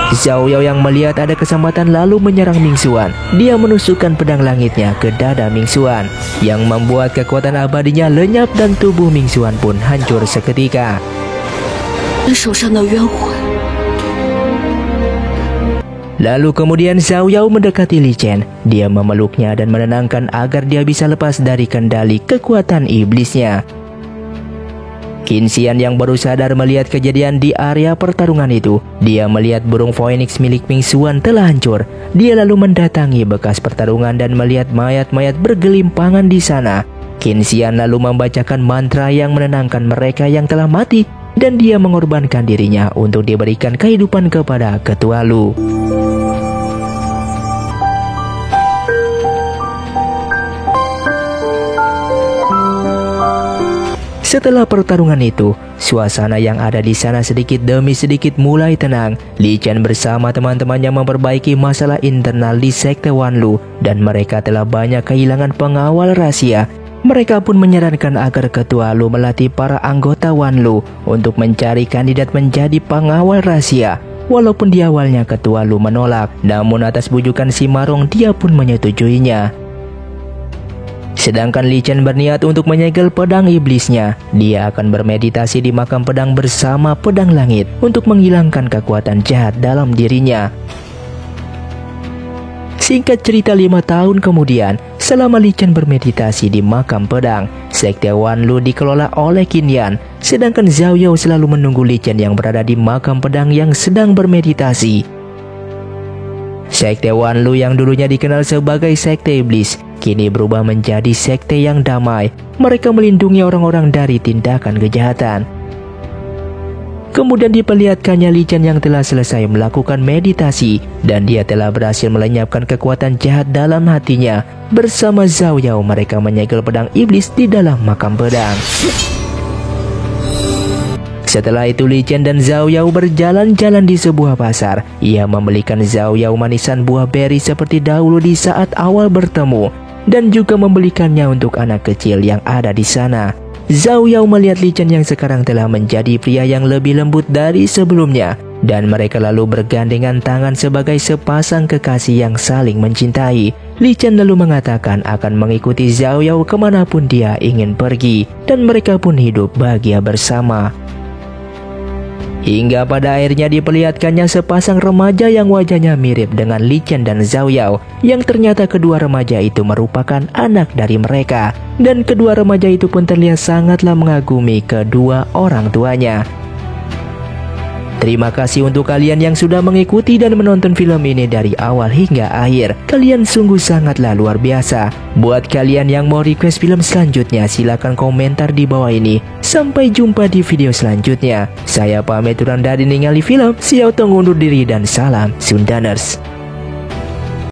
Zhao Yao yang melihat ada kesempatan lalu menyerang Ming Xuan. Dia menusukkan pedang langitnya ke dada Ming Xuan, yang membuat kekuatan abadinya lenyap dan tubuh Ming Xuan pun hancur seketika. Lalu kemudian Zhao Yao mendekati Li Chen. Dia memeluknya dan menenangkan agar dia bisa lepas dari kendali kekuatan iblisnya. Qin Xian yang baru sadar melihat kejadian di area pertarungan itu. Dia melihat burung phoenix milik Ming Xuan telah hancur. Dia lalu mendatangi bekas pertarungan dan melihat mayat-mayat bergelimpangan di sana. Qin Xian lalu membacakan mantra yang menenangkan mereka yang telah mati, dan dia mengorbankan dirinya untuk diberikan kehidupan kepada Ketua Lu. Setelah pertarungan itu, suasana yang ada di sana sedikit demi sedikit mulai tenang. Li Chen bersama teman-temannya memperbaiki masalah internal di Sekte Wanlu, dan mereka telah banyak kehilangan pengawal rahasia. Mereka pun menyarankan agar Ketua Lu melatih para anggota Wanlu untuk mencari kandidat menjadi pengawal rahasia. Walaupun di awalnya Ketua Lu menolak, namun atas bujukan si Marong dia pun menyetujuinya. Sedangkan Li Chen berniat untuk menyegel pedang iblisnya. Dia akan bermeditasi di makam pedang bersama pedang langit untuk menghilangkan kekuatan jahat dalam dirinya. Singkat cerita 5 tahun kemudian, selama Li Chen bermeditasi di makam pedang, Sekte Wanlu dikelola oleh Qin Yan. Sedangkan Zhao Yao selalu menunggu Li Chen yang berada di makam pedang yang sedang bermeditasi. Sekte Wanlu yang dulunya dikenal sebagai Sekte Iblis, kini berubah menjadi sekte yang damai. Mereka melindungi orang-orang dari tindakan kejahatan. Kemudian diperlihatkannya Li Chen yang telah selesai melakukan meditasi, dan dia telah berhasil melenyapkan kekuatan jahat dalam hatinya. Bersama Zhao Yao mereka menyegel pedang iblis di dalam makam pedang. Setelah itu Li Chen dan Zhao Yao berjalan-jalan di sebuah pasar. Ia membelikan Zhao Yao manisan buah beri seperti dahulu di saat awal bertemu, dan juga membelikannya untuk anak kecil yang ada di sana. Zhao Yao melihat Li Chen yang sekarang telah menjadi pria yang lebih lembut dari sebelumnya, dan mereka lalu bergandengan tangan sebagai sepasang kekasih yang saling mencintai. Li Chen lalu mengatakan akan mengikuti Zhao Yao kemanapun dia ingin pergi, dan mereka pun hidup bahagia bersama. Hingga pada akhirnya diperlihatkannya sepasang remaja yang wajahnya mirip dengan Li Chen dan Zhao Yao, yang ternyata kedua remaja itu merupakan anak dari mereka. Dan kedua remaja itu pun terlihat sangatlah mengagumi kedua orang tuanya. Terima kasih untuk kalian yang sudah mengikuti dan menonton film ini dari awal hingga akhir. Kalian sungguh sangatlah luar biasa. Buat kalian yang mau request film selanjutnya, silakan komentar di bawah ini. Sampai jumpa di video selanjutnya. Saya pamit undur diri ningali film. Siau Tong undur diri dan salam Sundaners.